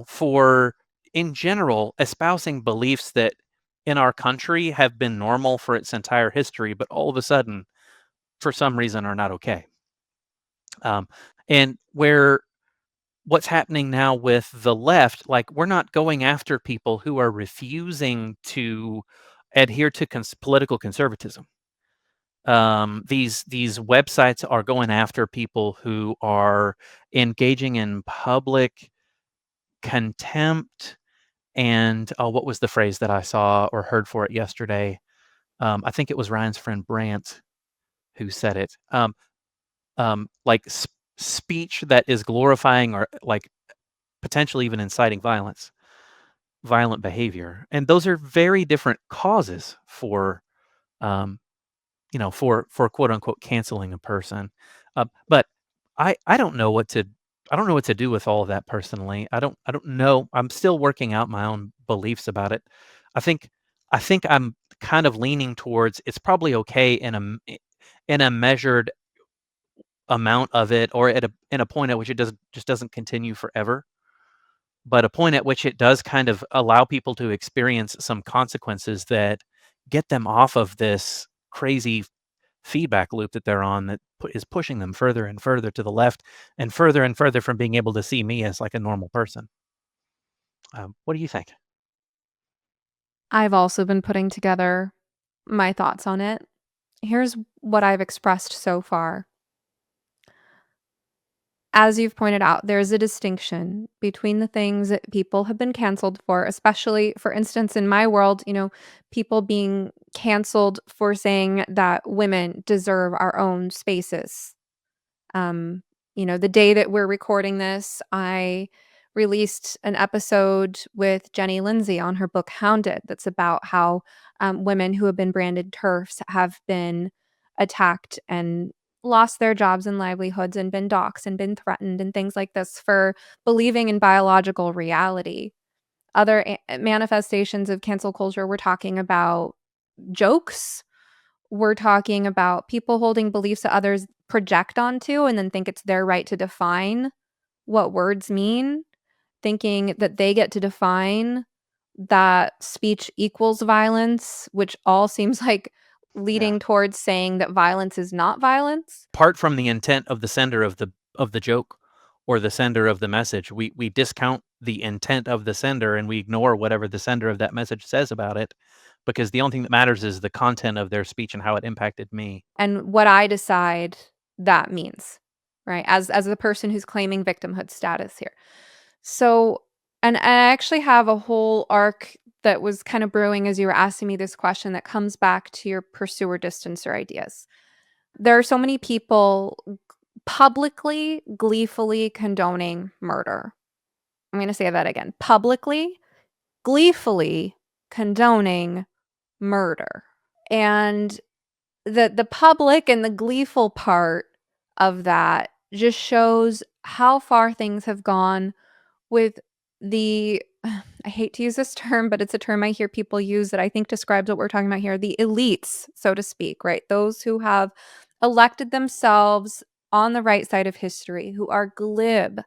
Speaker 1: for, in general, espousing beliefs that in our country have been normal for its entire history, but all of a sudden, for some reason, are not okay. And what's happening now with the left, like, we're not going after people who are refusing to adhere to political conservatism. These websites are going after people who are engaging in public contempt and, oh, what was the phrase that I saw or heard for it yesterday? I think it was Ryan's friend Brant who said it. Like, speech that is glorifying or, like, potentially even inciting violent behavior. And those are very different causes for, um, for quote unquote canceling a person. But I don't know what to do with all of that personally. I don't know. I'm still working out my own beliefs about it. I think I'm kind of leaning towards it's probably okay in a measured amount of it, or in a point at which it doesn't continue forever, but a point at which it does kind of allow people to experience some consequences that get them off of this crazy feedback loop that they're on, that is pushing them further and further to the left and further from being able to see me as like a normal person. What do you think?
Speaker 3: I've also been putting together my thoughts on it. Here's what I've expressed so far. As you've pointed out, there's a distinction between the things that people have been canceled for, especially, for instance, in my world, people being canceled for saying that women deserve our own spaces. Um, the day that we're recording this, I released an episode with Jenny Lindsay on her book Hounded that's about how women who have been branded TERFs have been attacked and lost their jobs and livelihoods and been doxxed and been threatened and things like this for believing in biological reality. Other manifestations of cancel culture, we're talking about jokes, we're talking about people holding beliefs that others project onto and then think it's their right to define what words mean, thinking that they get to define that speech equals violence, which all seems like
Speaker 1: Yeah.
Speaker 3: leading towards saying that violence is not violence.
Speaker 1: Apart from the intent of the sender of the joke or the sender of the message, we discount the intent of the sender and we ignore whatever the sender of that message says about it, because the only thing that matters is the content of their speech and how it impacted me.
Speaker 3: And what I decide that means, right? As the person who's claiming victimhood status here. So, and I actually have a whole arc that was kind of brewing as you were asking me this question that comes back to your pursuer distancer ideas. There are so many people publicly, gleefully condoning murder. I'm going to say that again. Publicly, gleefully condoning murder. And the public and the gleeful part of that just shows how far things have gone with the I hate to use this term, but it's a term I hear people use that I think describes what we're talking about here, the elites, so to speak, right? Those who have elected themselves on the right side of history, who are glib,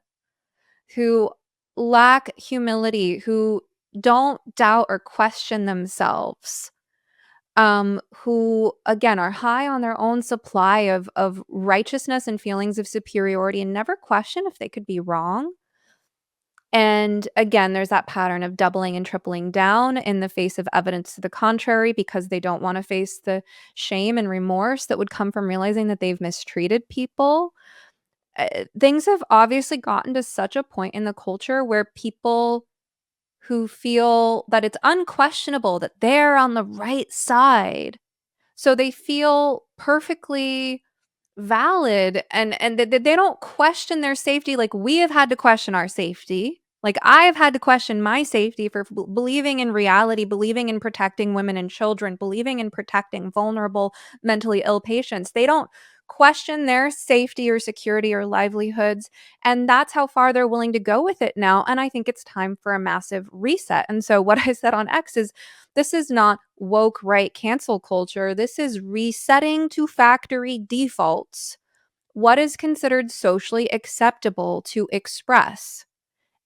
Speaker 3: who lack humility, who don't doubt or question themselves, who again are high on their own supply of righteousness and feelings of superiority and never question if they could be wrong. And again, there's that pattern of doubling and tripling down in the face of evidence to the contrary because they don't want to face the shame and remorse that would come from realizing that they've mistreated people. Things have obviously gotten to such a point in the culture where people who feel that it's unquestionable that they're on the right side, so they feel perfectly valid and that they don't question their safety like we have had to question our safety. Like I have had to question my safety for believing in reality, believing in protecting women and children, believing in protecting vulnerable mentally ill patients. They don't question their safety or security or livelihoods, and that's how far they're willing to go with it now. And I think it's time for a massive reset. And so what I said on X is, this is not woke right cancel culture. This is resetting to factory defaults what is considered socially acceptable to express.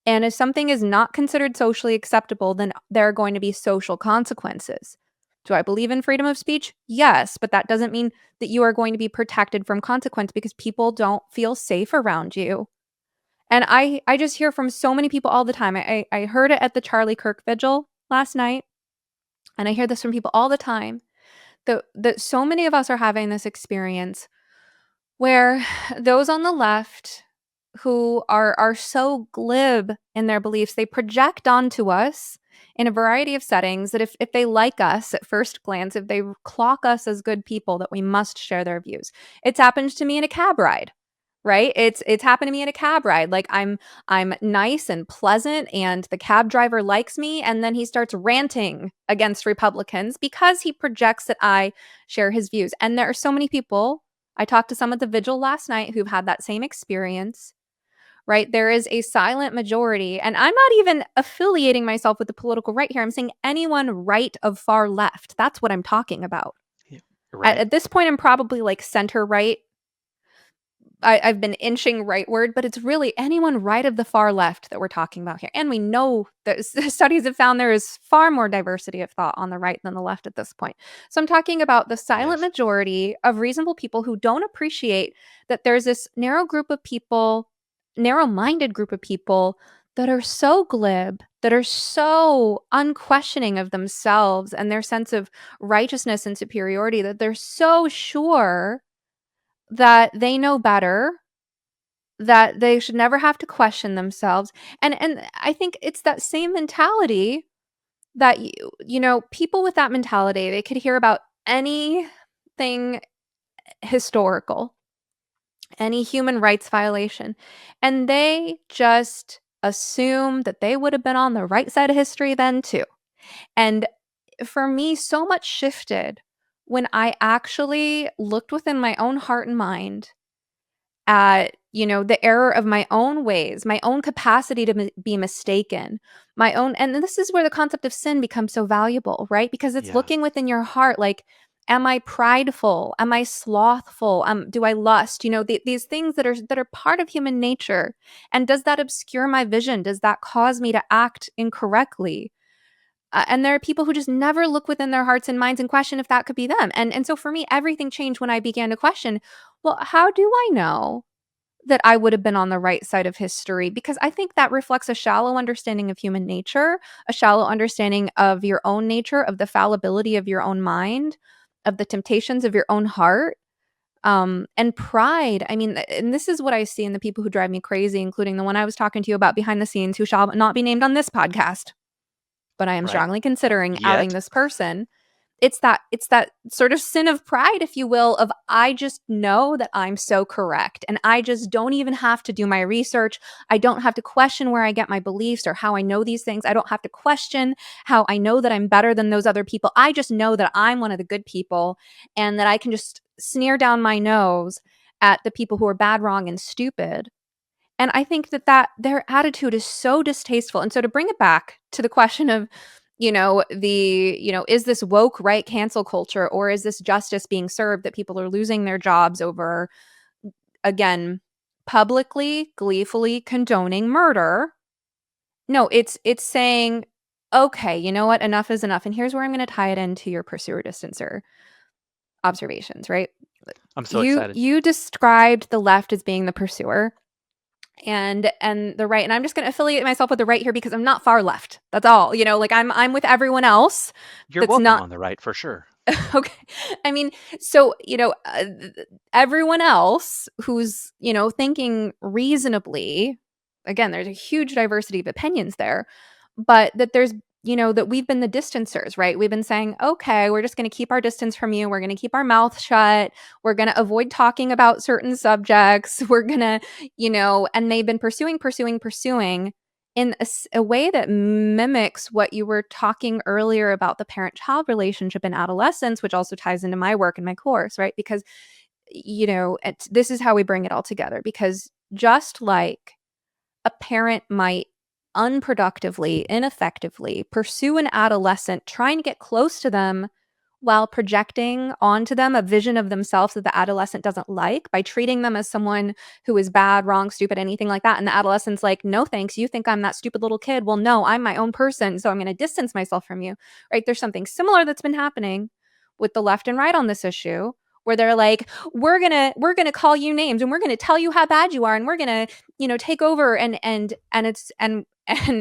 Speaker 3: And if something is not considered socially acceptable, then there are going to be social consequences. Do I believe in freedom of speech? Yes, but that doesn't mean that you are going to be protected from consequence because people don't feel safe around you. And I just hear from so many people all the time. I heard it at the Charlie Kirk vigil last night, and I hear this from people all the time, that so many of us are having this experience where those on the left who are so glib in their beliefs, they project onto us in a variety of settings that if they like us at first glance, if they clock us as good people, that we must share their views. It's happened to me in a cab ride. Right? It's happened to me in a cab ride. Like I'm nice and pleasant and the cab driver likes me, and then he starts ranting against Republicans because he projects that I share his views. And there are so many people, I talked to some at the vigil last night who've had that same experience. Right? There is a silent majority, and I'm not even affiliating myself with the political right here. I'm saying anyone right of far left. That's what I'm talking about.
Speaker 1: Yeah.
Speaker 3: At,
Speaker 1: Right.
Speaker 3: at this point, I'm probably like center right. I've been inching rightward, but it's really anyone right of the far left that we're talking about here. And we know that studies have found there is far more diversity of thought on the right than the left at this point. So I'm talking about the silent
Speaker 1: Yes.
Speaker 3: majority of reasonable people who don't appreciate that there's this narrow group of people, narrow-minded group of people that are so glib, that are so unquestioning of themselves and their sense of righteousness and superiority, that they're so sure that they know better, that they should never have to question themselves. And I think it's that same mentality that people with that mentality, they could hear about anything historical, any human rights violation, and they just assume that they would have been on the right side of history then too. And for me, so much shifted when I actually looked within my own heart and mind at, the error of my own ways, my own capacity to be mistaken, my own. And this is where the concept of sin becomes so valuable, right? Because it's
Speaker 1: Yeah.
Speaker 3: looking within your heart, like, am I prideful? Am I slothful? Do I lust? These things that are part of human nature. And does that obscure my vision? Does that cause me to act incorrectly? And there are people who just never look within their hearts and minds and question if that could be them. And so for me, everything changed when I began to question, well, how do I know that I would have been on the right side of history? Because I think that reflects a shallow understanding of human nature, a shallow understanding of your own nature, of the fallibility of your own mind, of the temptations of your own heart, and pride. I mean, and this is what I see in the people who drive me crazy, including the one I was talking to you about behind the scenes, who shall not be named on this podcast, but I am
Speaker 1: Right.
Speaker 3: strongly considering outing
Speaker 1: Yet.
Speaker 3: this person. It's that sort of sin of pride, if you will, of I just know that I'm so correct and I just don't even have to do my research. I don't have to question where I get my beliefs or how I know these things. I don't have to question how I know that I'm better than those other people. I just know that I'm one of the good people and that I can just sneer down my nose at the people who are bad, wrong, and stupid. And I think that their attitude is so distasteful. And so to bring it back to the question of, is this woke right cancel culture, or is this justice being served that people are losing their jobs over, again, publicly, gleefully condoning murder? No, it's saying okay, you know what? Enough is enough. And here's where I'm going to tie it into your pursuer distancer observations, right?
Speaker 1: I'm so
Speaker 3: You
Speaker 1: excited.
Speaker 3: you described the left as being the pursuer and the right, and I'm just going to affiliate myself with the right here because I'm not far left. That's all. Like I'm with everyone else
Speaker 1: You're
Speaker 3: that's
Speaker 1: welcome
Speaker 3: not
Speaker 1: on the right for sure.
Speaker 3: okay. I mean, so, everyone else who's, thinking reasonably, again, there's a huge diversity of opinions there, but that we've been the distancers, right? We've been saying, okay, we're just going to keep our distance from you. We're going to keep our mouth shut. We're going to avoid talking about certain subjects. We're going to, and they've been pursuing in a way that mimics what you were talking earlier about the parent-child relationship in adolescence, which also ties into my work and my course, right? Because, this is how we bring it all together. Because just like a parent might unproductively, ineffectively pursue an adolescent, trying to get close to them while projecting onto them a vision of themselves that the adolescent doesn't like by treating them as someone who is bad, wrong, stupid, anything like that. And the adolescent's like, no, thanks. You think I'm that stupid little kid. Well, no, I'm my own person. So I'm going to distance myself from you, right? There's something similar that's been happening with the left and right on this issue where they're like, we're gonna call you names and we're gonna tell you how bad you are and we're gonna, take over and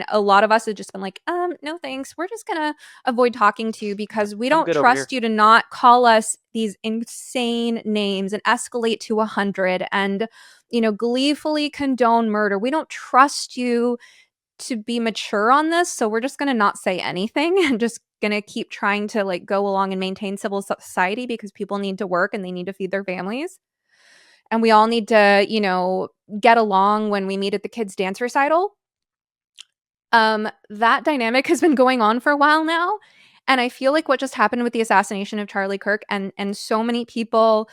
Speaker 3: a lot of us have just been like, no thanks. We're just gonna avoid talking to you because we
Speaker 1: I'm
Speaker 3: don't
Speaker 1: good over here.
Speaker 3: trust you to not call us these insane names and escalate to 100 and, gleefully condone murder. We don't trust you to be mature on this, so we're just going to not say anything and just going to keep trying to like go along and maintain civil society because people need to work and they need to feed their families. And we all need to, get along when we meet at the kids' dance recital. That dynamic has been going on for a while now. And I feel like what just happened with the assassination of Charlie Kirk and so many people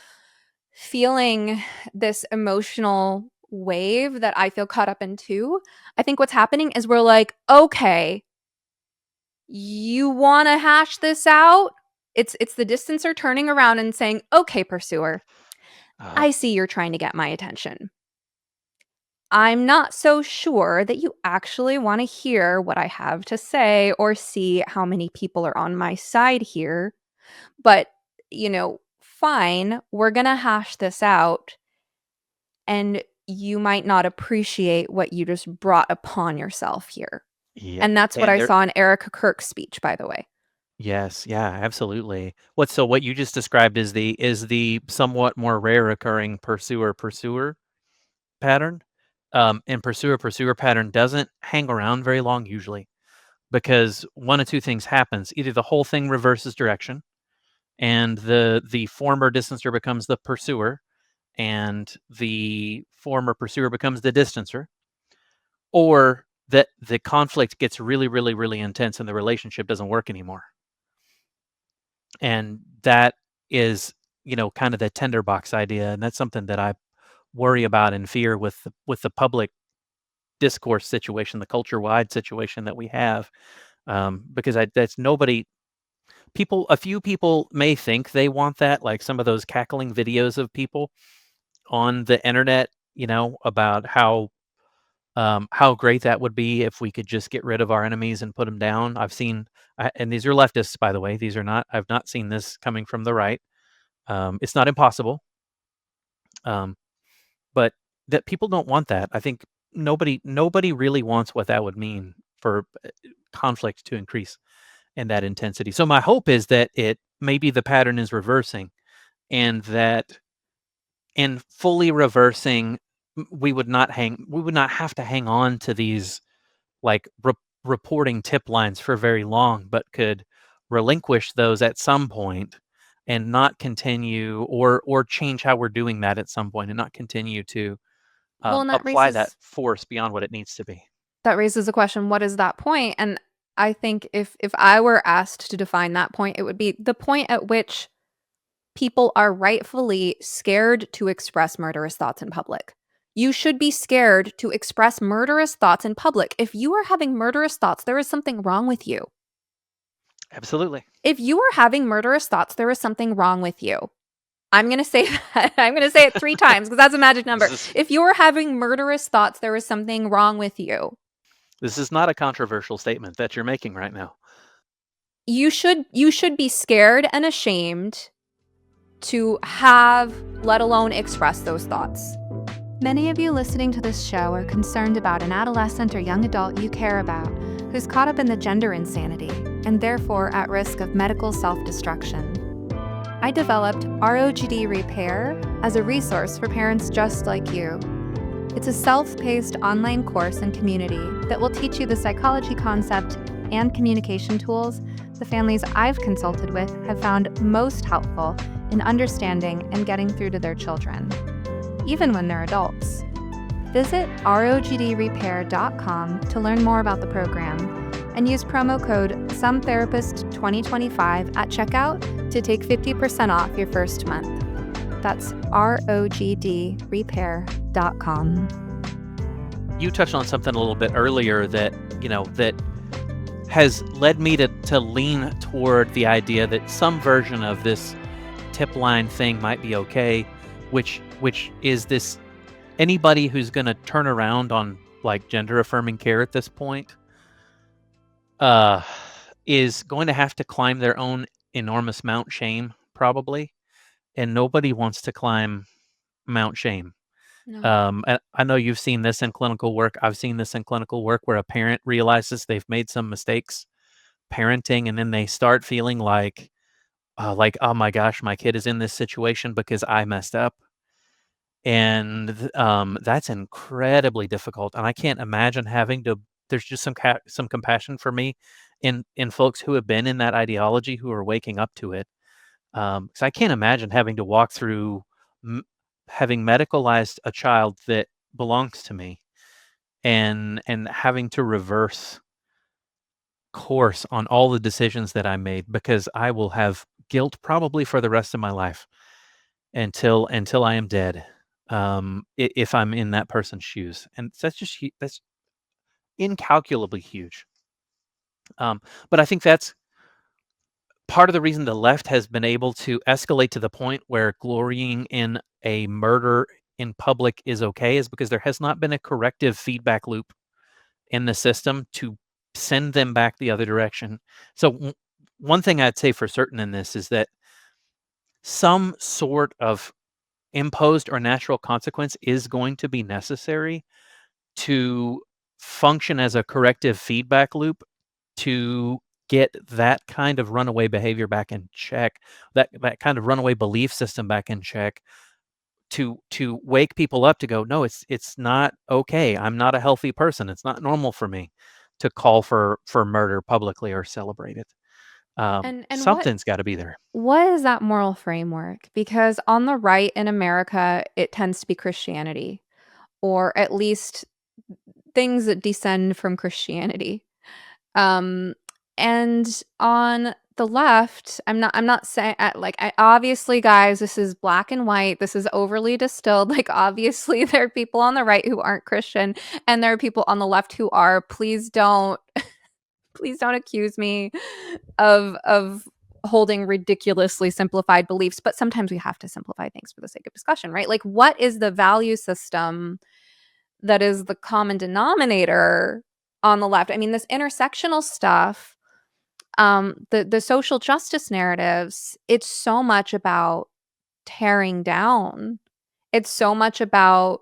Speaker 3: feeling this emotional wave that I feel caught up in too. I think what's happening is we're like, okay, you want to hash this out? It's the distancer turning around and saying, okay, pursuer,
Speaker 1: Uh,
Speaker 3: I see you're trying to get my attention. I'm not so sure that you actually want to hear what I have to say or see how many people are on my side here. But, fine, we're going to hash this out. And you might not appreciate what you just brought upon yourself here.
Speaker 1: yeah,
Speaker 3: And that's what
Speaker 1: and
Speaker 3: I
Speaker 1: there.
Speaker 3: saw in Erica Kirk's speech, by the way.
Speaker 1: Yes, yeah, absolutely. What you just described is the somewhat more rare occurring pursuer pattern. And pursuer pattern doesn't hang around very long usually because one of two things happens. Either the whole thing reverses direction and the former distancer becomes the pursuer and the former pursuer becomes the distancer, or that the conflict gets really, really, really intense and the relationship doesn't work anymore. And that is, kind of the tinderbox idea, and that's something that I worry about and fear with the public discourse situation, the culture wide situation that we have, because that's nobody. A few people may think they want that, like some of those cackling videos of people on the internet, about how great that would be if we could just get rid of our enemies and put them down. And these are leftists, by the way. These are not. I've not seen this coming from the right. It's not impossible, um, but that people don't want that. I think nobody really wants what that would mean for conflict to increase in that intensity. So my hope is that it maybe the pattern is reversing, and that in fully reversing, we would not have to hang on to these like reporting tip lines for very long, but could relinquish those at some point and not continue or change how we're doing that at some point and not continue to
Speaker 3: Well, and
Speaker 1: apply that force beyond what it needs to be.
Speaker 3: that raises a question, what is that point? And I think if I were asked to define that point, it would be the point at which people are rightfully scared to express murderous thoughts in public. You should be scared to express murderous thoughts in public. If you are having murderous thoughts, there is something wrong with you.
Speaker 1: Absolutely.
Speaker 3: If you are having murderous thoughts, there is something wrong with you. I'm going to say that. I'm going to say it 3 times because that's a magic number.
Speaker 1: This is
Speaker 3: If you are having murderous thoughts, there is something wrong with you.
Speaker 1: This is not a controversial statement that you're making right now.
Speaker 3: You should be scared and ashamed to have, let alone express those thoughts. Many of you listening to this show are concerned about an adolescent or young adult you care about who's caught up in the gender insanity and therefore at risk of medical self-destruction. I developed ROGD Repair as a resource for parents just like you. It's a self-paced online course and community that will teach you the psychology concept and communication tools the families I've consulted with have found most helpful in understanding and getting through to their children, even when they're adults. Visit rogdrepair.com to learn more about the program and use promo code SOMETherapist2025 at checkout to take 50% off your first month. That's rogdrepair.com.
Speaker 1: You touched on something a little bit earlier that, that has led me to lean toward the idea that some version of this tip line thing might be okay, which is this: anybody who's going to turn around on like gender affirming care at this point is going to have to climb their own enormous Mount Shame, probably, and nobody wants to climb Mount Shame.
Speaker 3: No.
Speaker 1: I know you've seen this in clinical work. I've seen this in clinical work where a parent realizes they've made some mistakes parenting, and then they start feeling like, oh my gosh, my kid is in this situation because I messed up. And that's incredibly difficult. And I can't imagine having to, there's just some compassion for me in folks who have been in that ideology, who are waking up to it. So I can't imagine having to walk through having medicalized a child that belongs to me and having to reverse course on all the decisions that I made, because I will have guilt probably for the rest of my life until I am dead, if I'm in that person's shoes. And that's incalculably huge. But I think that's part of the reason the left has been able to escalate to the point where glorying in a murder in public is okay, is because there has not been a corrective feedback loop in the system to send them back the other direction. So one thing I'd say for certain in this is that some sort of imposed or natural consequence is going to be necessary to function as a corrective feedback loop to get that kind of runaway behavior back in check, that kind of runaway belief system back in check, to wake people up to go, no, it's not okay. I'm not a healthy person. It's not normal for me to call for murder publicly or celebrate it.
Speaker 3: And
Speaker 1: Something's got to be there.
Speaker 3: what is that moral framework? Because on the right in America, it tends to be Christianity, or at least things that descend from Christianity. Um, and on the left, I'm not saying like, I obviously, guys, this is black and white. This is overly distilled. Like, obviously, there are people on the right who aren't Christian, and there are people on the left who are. Please don't, please don't accuse me of holding ridiculously simplified beliefs. But sometimes we have to simplify things for the sake of discussion, right? Like, what is the value system that is the common denominator on the left? I mean, this intersectional stuff, the social justice narratives, it's so much about tearing down. It's so much about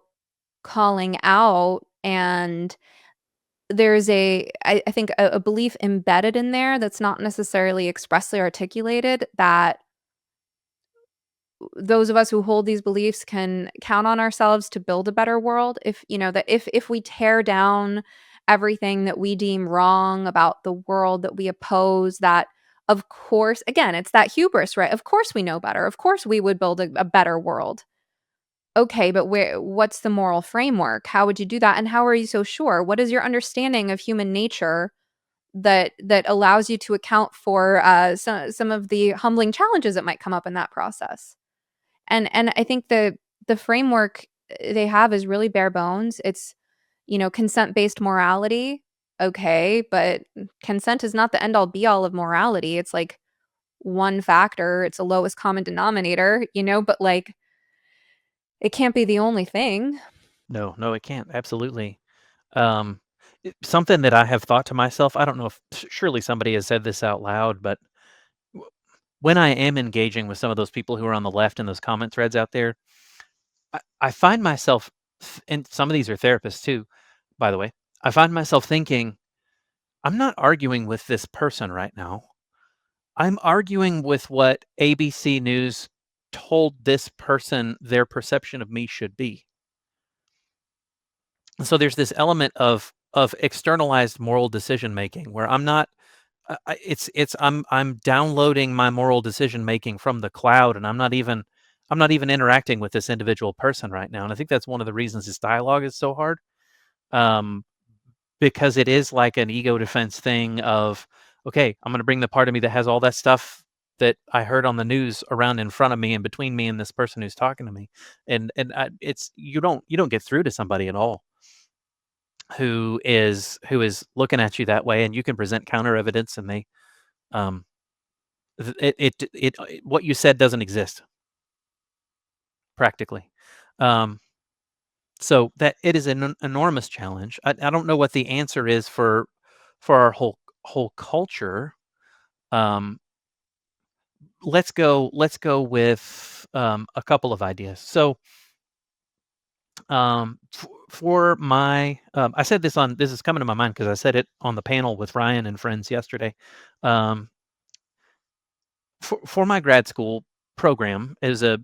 Speaker 3: calling out, and there's I think a belief embedded in there that's not necessarily expressly articulated, that those of us who hold these beliefs can count on ourselves to build a better world. If that if we tear down everything that we deem wrong about the world that we oppose, that of course, again, it's that hubris, right? Of course we know better. Of course we would build a better world. Okay, but what's the moral framework? How would you do that? And how are you so sure? What is your understanding of human nature that allows you to account for some of the humbling challenges that might come up in that process? And I think the framework they have is really bare bones. It's, consent-based morality. Okay, but consent is not the end all be all of morality. It's like one factor. It's a lowest common denominator, but like it can't be the only thing.
Speaker 1: No, it can't. Absolutely. Um, something that I have thought to myself, I don't know if surely somebody has said this out loud, but when I am engaging with some of those people who are on the left in those comment threads out there, I find myself, and some of these are therapists too, by the way, I find myself thinking, I'm not arguing with this person right now. I'm arguing with what ABC News told this person their perception of me should be. So there's this element of externalized moral decision making where I'm not I'm downloading my moral decision making from the cloud, and I'm not even interacting with this individual person right now. And I think that's one of the reasons this dialogue is so hard. Um, because it is like an ego defense thing of, okay, I'm going to bring the part of me that has all that stuff that I heard on the news around in front of me and between me and this person who's talking to me, it's you don't get through to somebody at all who is looking at you that way, and you can present counter evidence, and they um what you said doesn't exist practically. Um, so that it is an enormous challenge. I don't know what the answer is for our whole culture. Um, let's go with a couple of ideas. So for my I said this is coming to my mind because I said it on the panel with Ryan and friends yesterday. Um, for my grad school program is a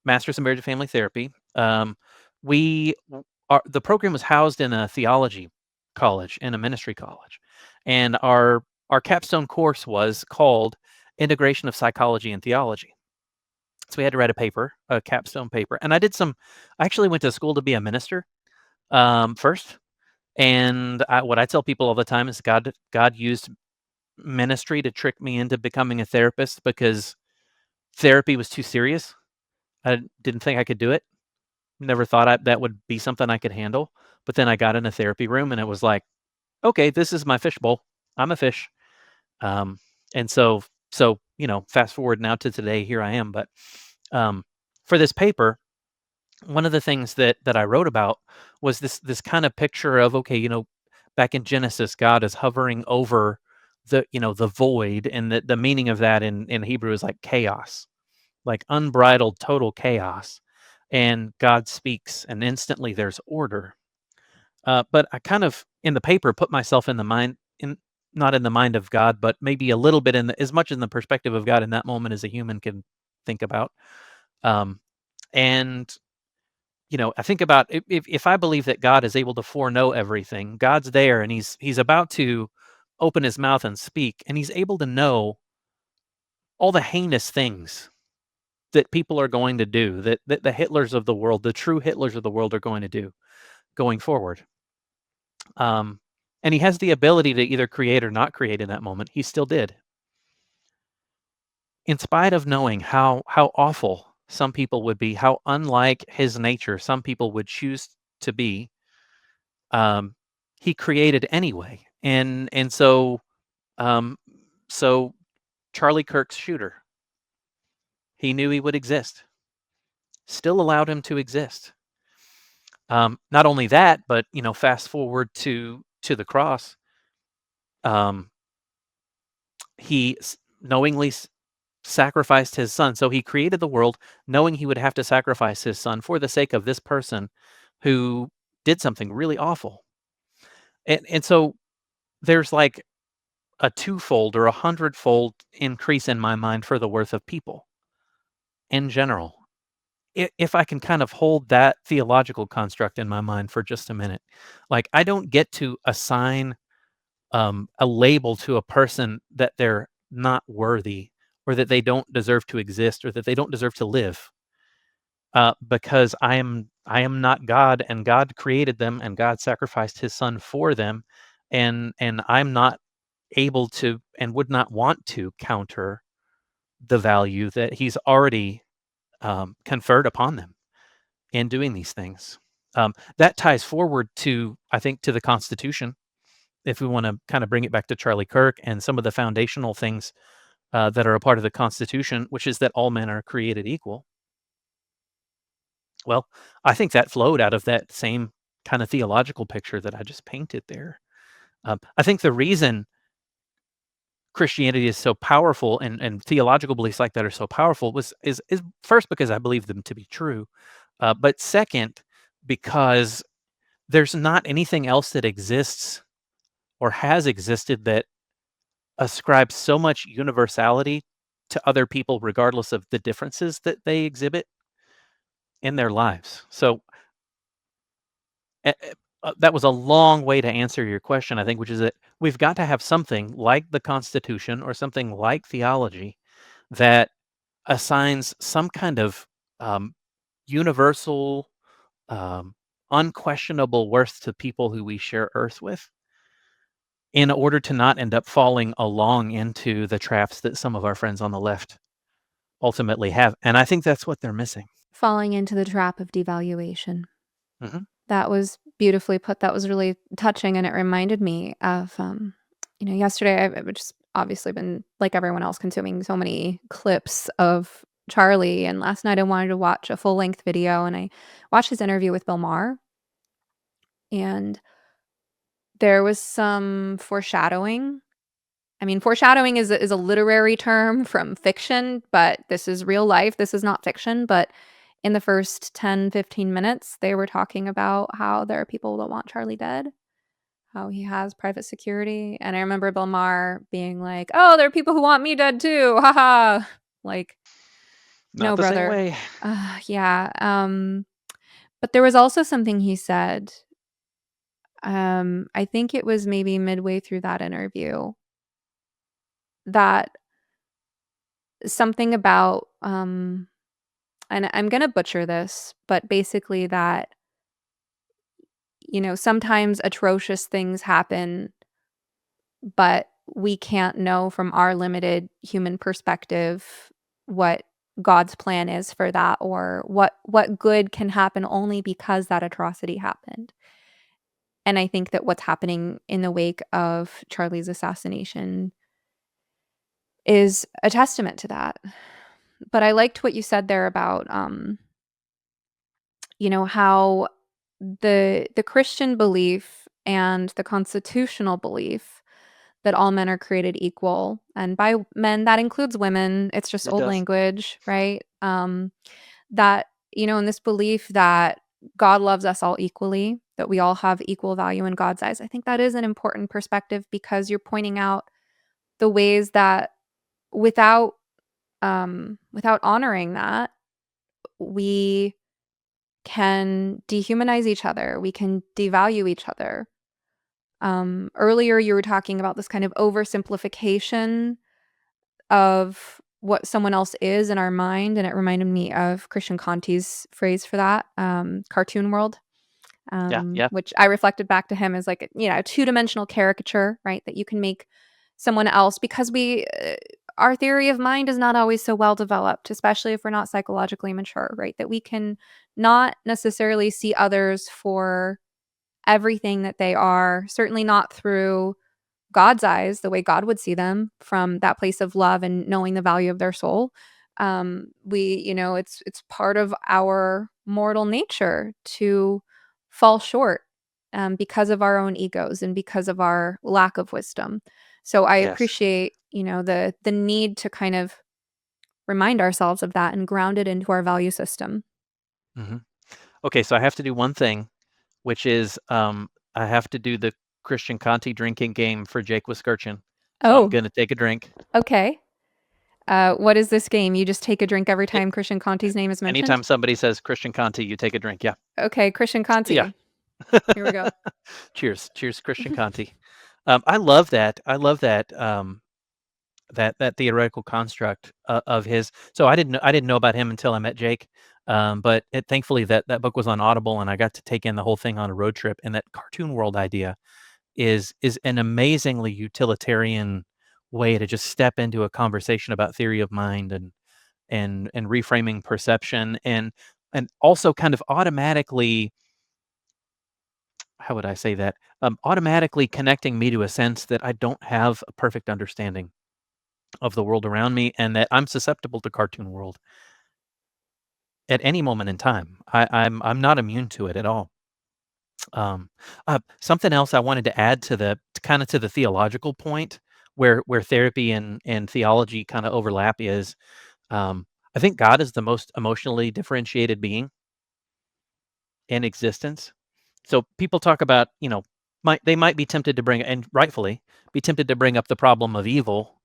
Speaker 1: master's in marriage and family therapy. We the program was housed in a theology college and a ministry college, and our capstone course was called Integration of Psychology and Theology. So we had to write a capstone paper, and I actually went to school to be a minister first, and what I tell people all the time is God used ministry to trick me into becoming a therapist because therapy was too serious. I didn't think I could do it. Never thought that would be something I could handle. But then I got in a therapy room and it was like, okay, this is my fishbowl. I'm a fish. Um, and fast forward now to today, here I am. But um, for this paper, one of the things that I wrote about was this kind of picture of, okay, back in Genesis, God is hovering over the void, and the meaning of that in Hebrew is like chaos, like unbridled total chaos, and God speaks and instantly there's order. But I kind of in the paper put myself in the mind in not in the mind of God, but maybe a little bit as much in the perspective of God in that moment as a human can think about. um, and I think about if I believe that God is able to foreknow everything, God's there and he's about to open his mouth and speak, and he's able to know all the heinous things that people are going to do, that the Hitlers of the world, the true Hitlers of the world, are going to do going forward. Um, and he has the ability to either create or not create in that moment. He still did. In spite of knowing how awful some people would be, how unlike his nature some people would choose to be, um, he created anyway. Um, so Charlie Kirk's shooter, he knew he would exist, still allowed him to exist. Not only that, but fast forward to the cross. Um, he knowingly sacrificed his son. So he created the world knowing he would have to sacrifice his son for the sake of this person who did something really awful. And so there's like a twofold or 100-fold increase in my mind for the worth of people in general. If I can kind of hold that theological construct in my mind for just a minute, like I don't get to assign a label to a person that they're not worthy, or that they don't deserve to exist, or that they don't deserve to live, because I am not God, and God created them, and God sacrificed His Son for them, and I'm not able to and would not want to counter the value that He's already conferred upon them in doing these things. That ties forward to, I think, to the Constitution, if we want to kind of bring it back to Charlie Kirk and some of the foundational things that are a part of the Constitution, which is that all men are created equal. Well, I think that flowed out of that same kind of theological picture that I just painted there. I think the reason Christianity is so powerful and theological beliefs like that are so powerful is first because I believe them to be true, but second because there's not anything else that exists or has existed that ascribes so much universality to other people regardless of the differences that they exhibit in their lives. So eh, eh, that was a long way to answer your question, I think, which is that we've got to have something like the Constitution or something like theology that assigns some kind of universal, um, unquestionable worth to people who we share Earth with, in order to not end up falling along into the traps that some of our friends on the left ultimately have. And I think that's what they're missing.
Speaker 3: Falling into the trap of devaluation.
Speaker 1: Mhm.
Speaker 3: That was beautifully put. That was really touching, and it reminded me of, yesterday I've just obviously been, like everyone else, consuming so many clips of Charlie, and last night I wanted to watch a full-length video, and I watched his interview with Bill Maher, and there was some foreshadowing. I mean, foreshadowing is a literary term from fiction, but this is real life. This is not fiction, but in the first 10, 15 minutes, they were talking about how there are people that want Charlie dead, how he has private security, and I remember Bill Maher being like, "Oh, there are people who want me dead too. Haha." Like,
Speaker 1: Not
Speaker 3: "No,
Speaker 1: the same
Speaker 3: brother."
Speaker 1: way.
Speaker 3: Yeah, but there was also something he said, I think it was maybe midway through that interview, that something about, and I'm gonna butcher this, but basically that, sometimes atrocious things happen, but we can't know from our limited human perspective what God's plan is for that, or what good can happen only because that atrocity happened. And I think that what's happening in the wake of Charlie's assassination is a testament to that. But I liked what you said there about, how the Christian belief and the constitutional belief that all men are created equal, and by men that includes women, it's just
Speaker 1: It
Speaker 3: old
Speaker 1: does.
Speaker 3: language, right? That, in this belief that God loves us all equally, that we all have equal value in God's eyes. I think that is an important perspective, because you're pointing out the ways that without without honoring that, we can dehumanize each other, we can devalue each other. Earlier, you were talking about this kind of oversimplification of what someone else is in our mind, and it reminded me of Christian Conti's phrase for that, cartoon world,
Speaker 1: Yeah, yeah.
Speaker 3: which I reflected back to him as like, a two-dimensional caricature, right? That you can make someone else, because our theory of mind is not always so well developed, especially if we're not psychologically mature, right? That we can not necessarily see others for everything that they are, certainly not through God's eyes, the way God would see them, from that place of love and knowing the value of their soul. It's part of our mortal nature to fall short, because of our own egos and because of our lack of wisdom. So I
Speaker 1: Yes.
Speaker 3: appreciate, the need to kind of remind ourselves of that and ground it into our value system.
Speaker 1: hmm Okay, so I have to do one thing, which is I have to do the Christian Conti drinking game for Jake Wiskerchin. So I'm
Speaker 3: Oh,
Speaker 1: going to take a drink.
Speaker 3: okay. What is this game? You just take a drink every time Christian Conti's name is
Speaker 1: Anytime
Speaker 3: mentioned?
Speaker 1: somebody says Christian Conti, you take a drink. Yeah.
Speaker 3: Okay, Christian
Speaker 1: Yeah.
Speaker 3: Conti. Here we go.
Speaker 1: Cheers. Cheers, Christian Conti. I love that. I love that. That theoretical construct of his. So I didn't know about him until I met Jake. But thankfully that book was on Audible, and I got to take in the whole thing on a road trip. And that cartoon world idea is an amazingly utilitarian way to just step into a conversation about theory of mind and reframing perception and also kind of automatically, how would I say that? Automatically connecting me to a sense that I don't have a perfect understanding of the world around me and that I'm susceptible to cartoon world at any moment in time. I'm not immune to it at all. Um, Something else I wanted to add to the theological point where therapy and theology kind of overlap is, I think God is the most emotionally differentiated being in existence. So people talk about, they might be tempted to bring, and rightfully be tempted to bring up the problem of evil,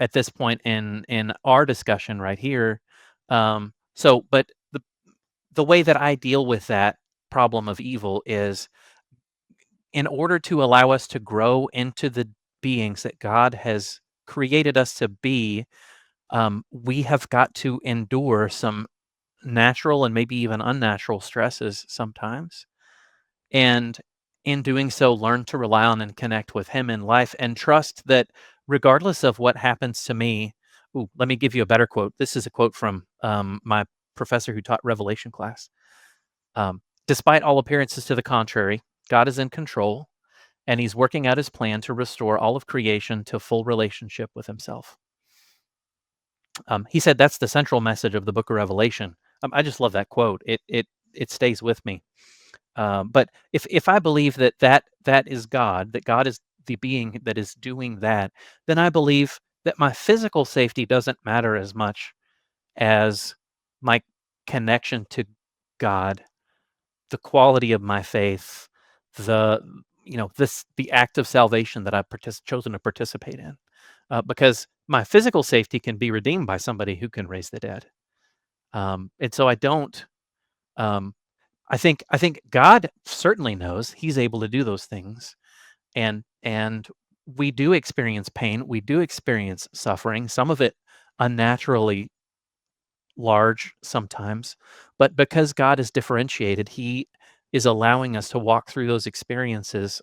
Speaker 1: at this point in our discussion right here. But the way that I deal with that problem of evil is, in order to allow us to grow into the beings that God has created us to be, we have got to endure some natural and maybe even unnatural stresses sometimes. And in doing so, learn to rely on and connect with Him in life and trust that regardless of what happens to me. Ooh, let me give you a better quote. This is a quote from my professor who taught Revelation class. Despite all appearances to the contrary, God is in control and He's working out His plan to restore all of creation to full relationship with Himself. He said that's the central message of the book of Revelation. I just love that quote. It stays with me. But if I believe that is God, that God is the being that is doing that, then I believe that my physical safety doesn't matter as much as my connection to God, the quality of my faith, the the act of salvation that I've chosen to participate in, because my physical safety can be redeemed by somebody who can raise the dead, and so I don't. Um, I think God certainly knows He's able to do those things, and we do experience pain, we do experience suffering, some of it unnaturally large sometimes, but because God is differentiated, He is allowing us to walk through those experiences,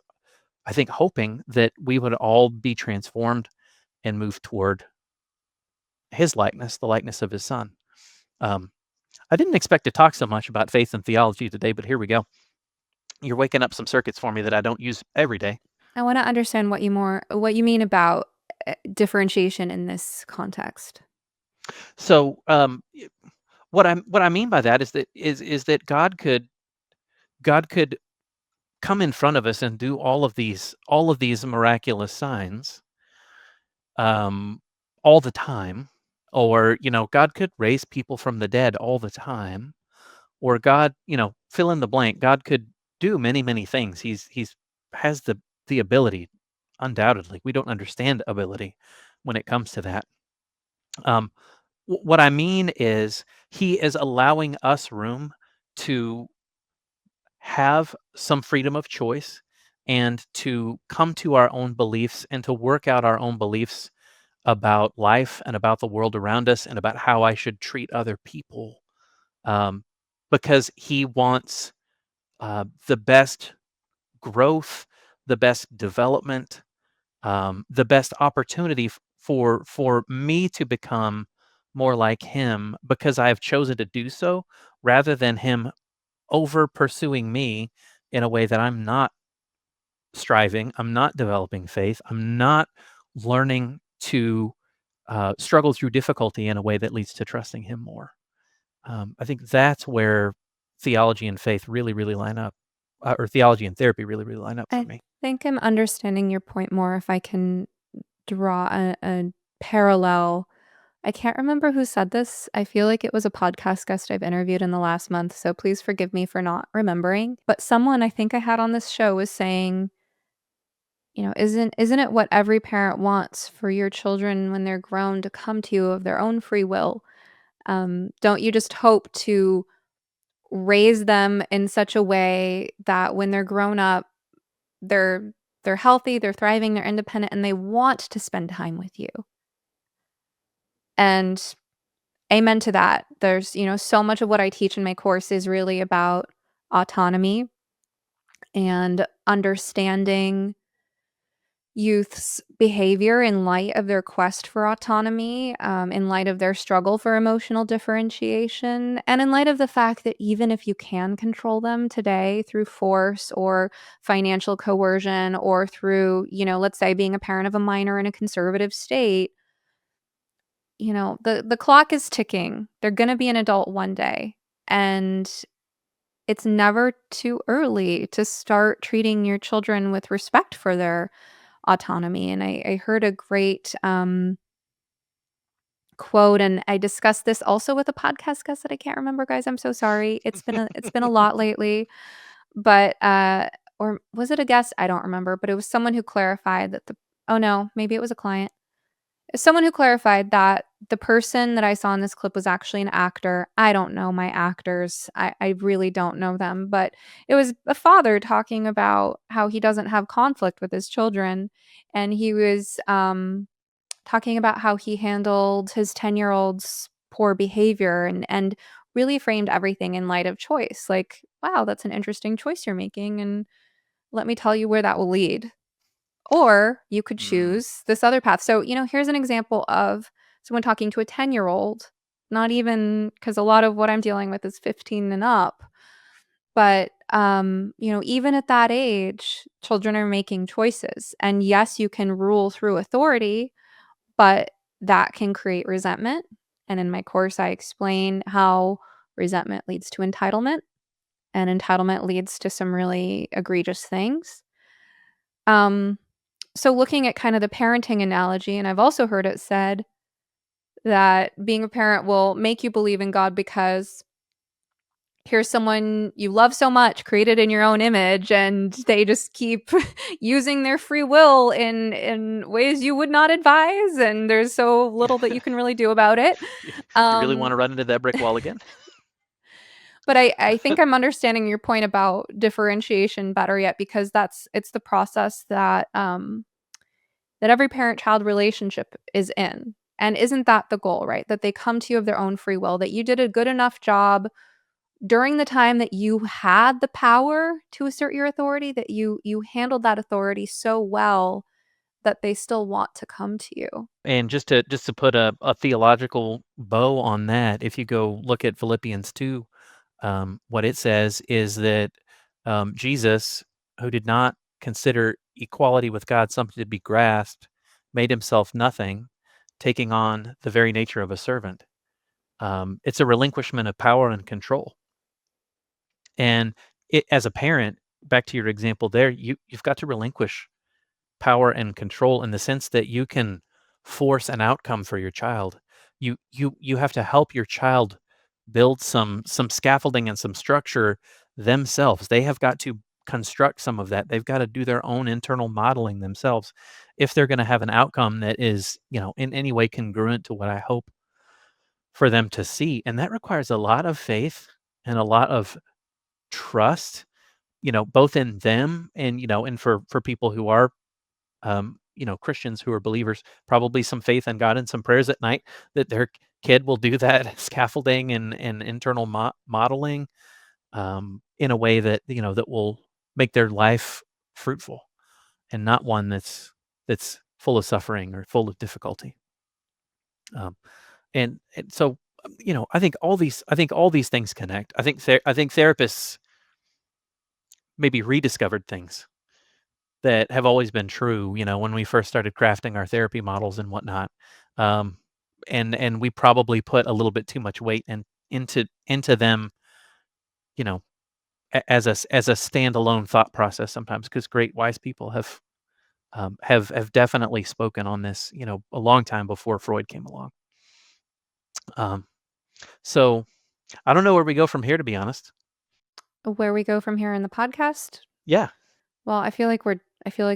Speaker 1: I think hoping that we would all be transformed and move toward His likeness, the likeness of His Son. Um, I didn't expect to talk so much about faith and theology today, but here we go. You're waking up some circuits for me that I don't use every day.
Speaker 3: I want to understand what you mean about differentiation in this context.
Speaker 1: So, what I mean by that is that God could come in front of us and do all of these miraculous signs, um, all the time, or God could raise people from the dead all the time, or God, fill in the blank. God could do many many things. He's has the ability, undoubtedly. We don't understand ability when it comes to that. Um, what I mean is He is allowing us room to have some freedom of choice and to come to our own beliefs and to work out our own beliefs about life and about the world around us and about how I should treat other people, um, because He wants the best growth, the best development, the best opportunity for me to become more like Him because I have chosen to do so, rather than Him over pursuing me in a way that I'm not striving, I'm not developing faith, I'm not learning to struggle through difficulty in a way that leads to trusting Him more. I think that's where theology and faith really, really line up, or theology and therapy really, really line up for
Speaker 3: I
Speaker 1: me.
Speaker 3: think I'm understanding your point more if I can draw a parallel. I can't remember who said this. I feel like it was a podcast guest I've interviewed in the last month, so please forgive me for not remembering. But someone I think I had on this show was saying, isn't it what every parent wants for your children when they're grown to come to you of their own free will? Don't you just hope to raise them in such a way that when they're grown up, they're they're healthy, they're thriving, they're independent, and they want to spend time with you? And amen to that. There's, so much of what I teach in my course is really about autonomy and understanding youth's behavior in light of their quest for autonomy, in light of their struggle for emotional differentiation, and in light of the fact that even if you can control them today through force or financial coercion or through, let's say being a parent of a minor in a conservative state, the clock is ticking. They're going to be an adult one day. And it's never too early to start treating your children with respect for their autonomy. And I heard a great quote, and I discussed this also with a podcast guest that I can't remember, guys. I'm so sorry. It's been a lot lately, but or was it a guest? I don't remember, but it was someone who clarified that the oh no, maybe it was a client. Someone who clarified that the person that I saw in this clip was actually an actor. I don't know my actors. I really don't know them, but it was a father talking about how he doesn't have conflict with his children. And he was talking about how he handled his 10-year-old's poor behavior and really framed everything in light of choice. Like, wow, that's an interesting choice you're making. And let me tell you where that will lead. Or you could choose this other path. So, here's an example of someone talking to a 10-year-old, not even because a lot of what I'm dealing with is 15 and up. But, even at that age, children are making choices. And yes, you can rule through authority, but that can create resentment. And in my course, I explain how resentment leads to entitlement, and entitlement leads to some really egregious things. Um, so looking at kind of the parenting analogy, and I've also heard it said that being a parent will make you believe in God because here's someone you love so much, created in your own image, and they just keep using their free will in ways you would not advise, and there's so little that you can really do about it.
Speaker 1: You really want to
Speaker 3: Um,
Speaker 1: run into that brick wall again?
Speaker 3: but I think I'm understanding your point about differentiation better yet, because it's the process that every parent-child relationship is in. And isn't that the goal, right? That they come to you of their own free will, that you did a good enough job during the time that you had the power to assert your authority, that you handled that authority so well that they still want to come to you.
Speaker 1: And just to put a theological bow on that, if you go look at Philippians 2, what it says is that Jesus, who did not consider equality with God something to be grasped, made himself nothing, taking on the very nature of a servant. It's a relinquishment of power and control. And as a parent, back to your example there, you've got to relinquish power and control in the sense that you can force an outcome for your child. You have to help your child build some scaffolding and some structure themselves. They have got to construct some of that. They've got to do their own internal modeling themselves if they're going to have an outcome that is, in any way congruent to what I hope for them to see. And that requires a lot of faith and a lot of trust, both in them and, and for people who are Christians who are believers, probably some faith in God and some prayers at night that their kid will do that scaffolding and internal modeling in a way that that will make their life fruitful and not one that's full of suffering or full of difficulty. And so I think all these things connect. I think therapists maybe rediscovered things that have always been true, when we first started crafting our therapy models and whatnot. Um, and we probably put a little bit too much weight into them, you know, as a standalone thought process sometimes, because great wise people have definitely spoken on this, a long time before Freud came along. Um, so I don't know where we go from here, to be honest.
Speaker 3: Where we go from here in the podcast?
Speaker 1: Yeah.
Speaker 3: Well, I feel like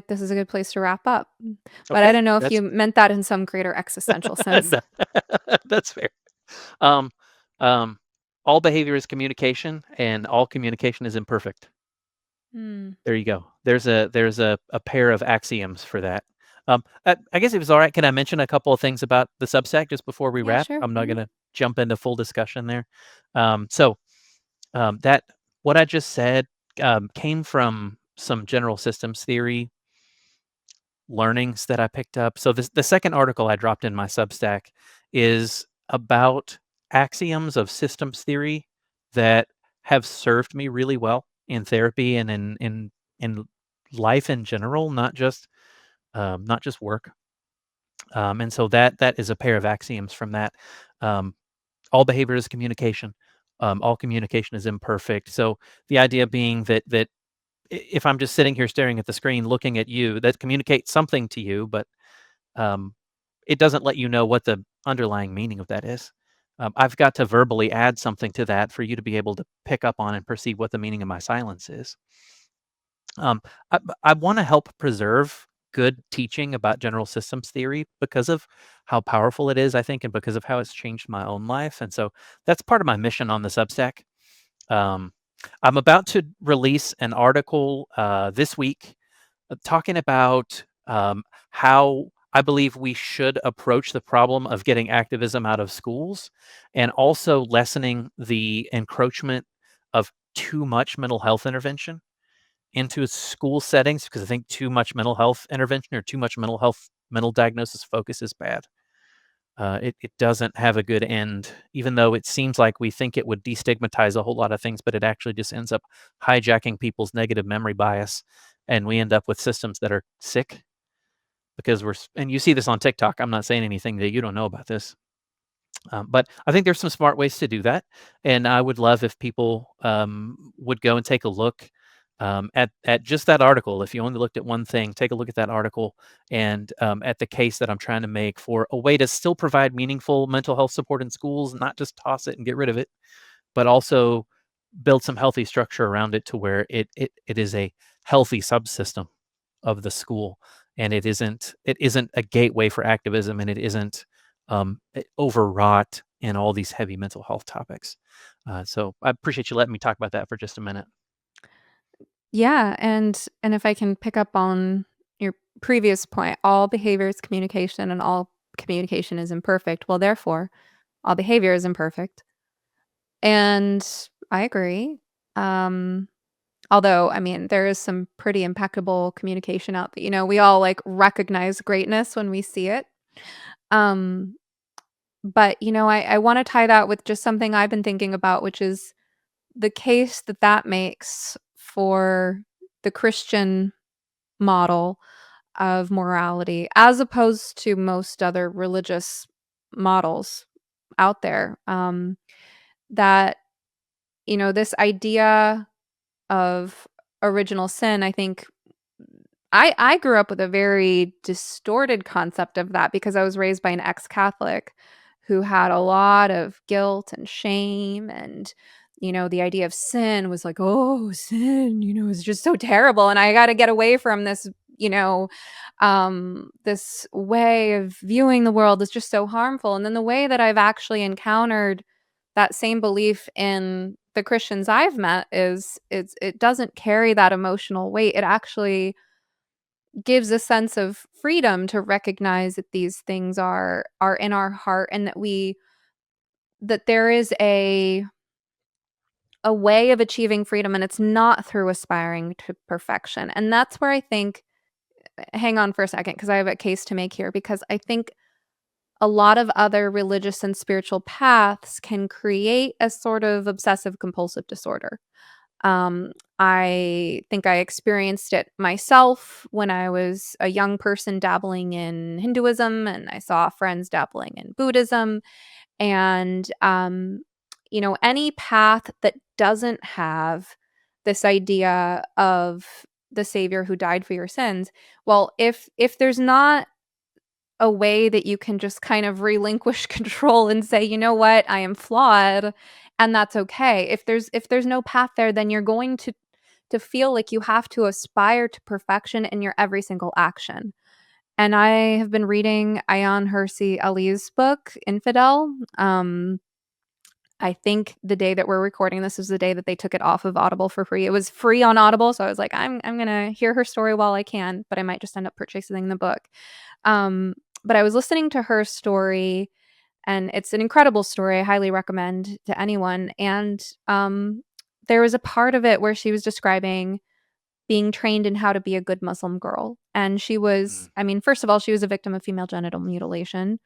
Speaker 3: this is a good place to wrap up. But I
Speaker 1: Okay.
Speaker 3: don't know if
Speaker 1: That's
Speaker 3: you meant that in some greater existential sense.
Speaker 1: that's fair. Um, um, all behavior is communication, and all communication is imperfect.
Speaker 3: Hmm.
Speaker 1: There you go. There's a pair of axioms for that. I guess it was all right. Can I mention a couple of things about the Substack just before we
Speaker 3: Yeah,
Speaker 1: wrap?
Speaker 3: sure.
Speaker 1: I'm not
Speaker 3: Mhm.
Speaker 1: going to jump into full discussion there. That what I just said came from some general systems theory learnings that I picked up. So the second article I dropped in my Substack is about axioms of systems theory that have served me really well in therapy and in life in general, not just work. And so that is a pair of axioms from that. Um, all behavior is communication. All communication is imperfect. So the idea being that if I'm just sitting here staring at the screen, looking at you, that communicates something to you, but um, it doesn't let you know what the underlying meaning of that is. I've got to verbally add something to that for you to be able to pick up on and perceive what the meaning of my silence is. Um, I want to help preserve good teaching about general systems theory because of how powerful it is, I think, and because of how it's changed my own life. And so that's part of my mission on the Substack. Um, I'm about to release an article this week talking about how I believe we should approach the problem of getting activism out of schools and also lessening the encroachment of too much mental health intervention into school settings, because I think too much mental health intervention or too much mental diagnosis focus is bad. It doesn't have a good end, even though it seems like we think it would destigmatize a whole lot of things, but it actually just ends up hijacking people's negative memory bias, and we end up with systems that are sick because and you see this on TikTok. I'm not saying anything that you don't know about this. But I think there's some smart ways to do that, and I would love if people would go and take a look at just that article. If you only looked at one thing, take a look at that article and at the case that I'm trying to make for a way to still provide meaningful mental health support in schools, not just toss it and get rid of it, but also build some healthy structure around it to where it is a healthy subsystem of the school, and it isn't a gateway for activism, and it isn't overwrought in all these heavy mental health topics. So I appreciate you letting me talk about that for just a minute.
Speaker 3: Yeah, and if I can pick up on your previous point, all behavior is communication and all communication is imperfect. Well, therefore, all behavior is imperfect. And I agree. Um, although, I mean, there is some pretty impeccable communication out there. We all like recognize greatness when we see it. Um, but I want to tie that with just something I've been thinking about, which is the case that that makes for the Christian model of morality as opposed to most other religious models out there. That, this idea of original sin, I think I grew up with a very distorted concept of that because I was raised by an ex-Catholic who had a lot of guilt and shame, and the idea of sin was like, "Oh, sin, is just so terrible and I got to get away from this, this way of viewing the world is just so harmful." And then the way that I've actually encountered that same belief in the Christians I've met is it doesn't carry that emotional weight. It actually gives a sense of freedom to recognize that these things are in our heart, and that there is a way of achieving freedom, and it's not through aspiring to perfection. And that's where I think, hang on for a second, because I have a case to make here, because I think a lot of other religious and spiritual paths can create a sort of obsessive compulsive disorder. I think I experienced it myself when I was a young person dabbling in Hinduism, and I saw friends dabbling in Buddhism. And, any path that doesn't have this idea of the Savior who died for your sins, well, if there's not a way that you can just kind of relinquish control and say, "You know what? I am flawed, and that's okay." If there's no path there, then you're going to feel like you have to aspire to perfection in your every single action. And I have been reading Ayan Hirsi Ali's book, Infidel. I think the day that we're recording this is the day that they took it off of Audible for free. It was free on Audible, so I was like, I'm gonna hear her story while I can, but I might just end up purchasing the book. Um, but I was listening to her story, and it's an incredible story. I highly recommend to anyone. And there was a part of it where she was describing being trained in how to be a good Muslim girl. And she was,
Speaker 1: Mm.
Speaker 3: I mean, first of all, she was a victim of female genital mutilation.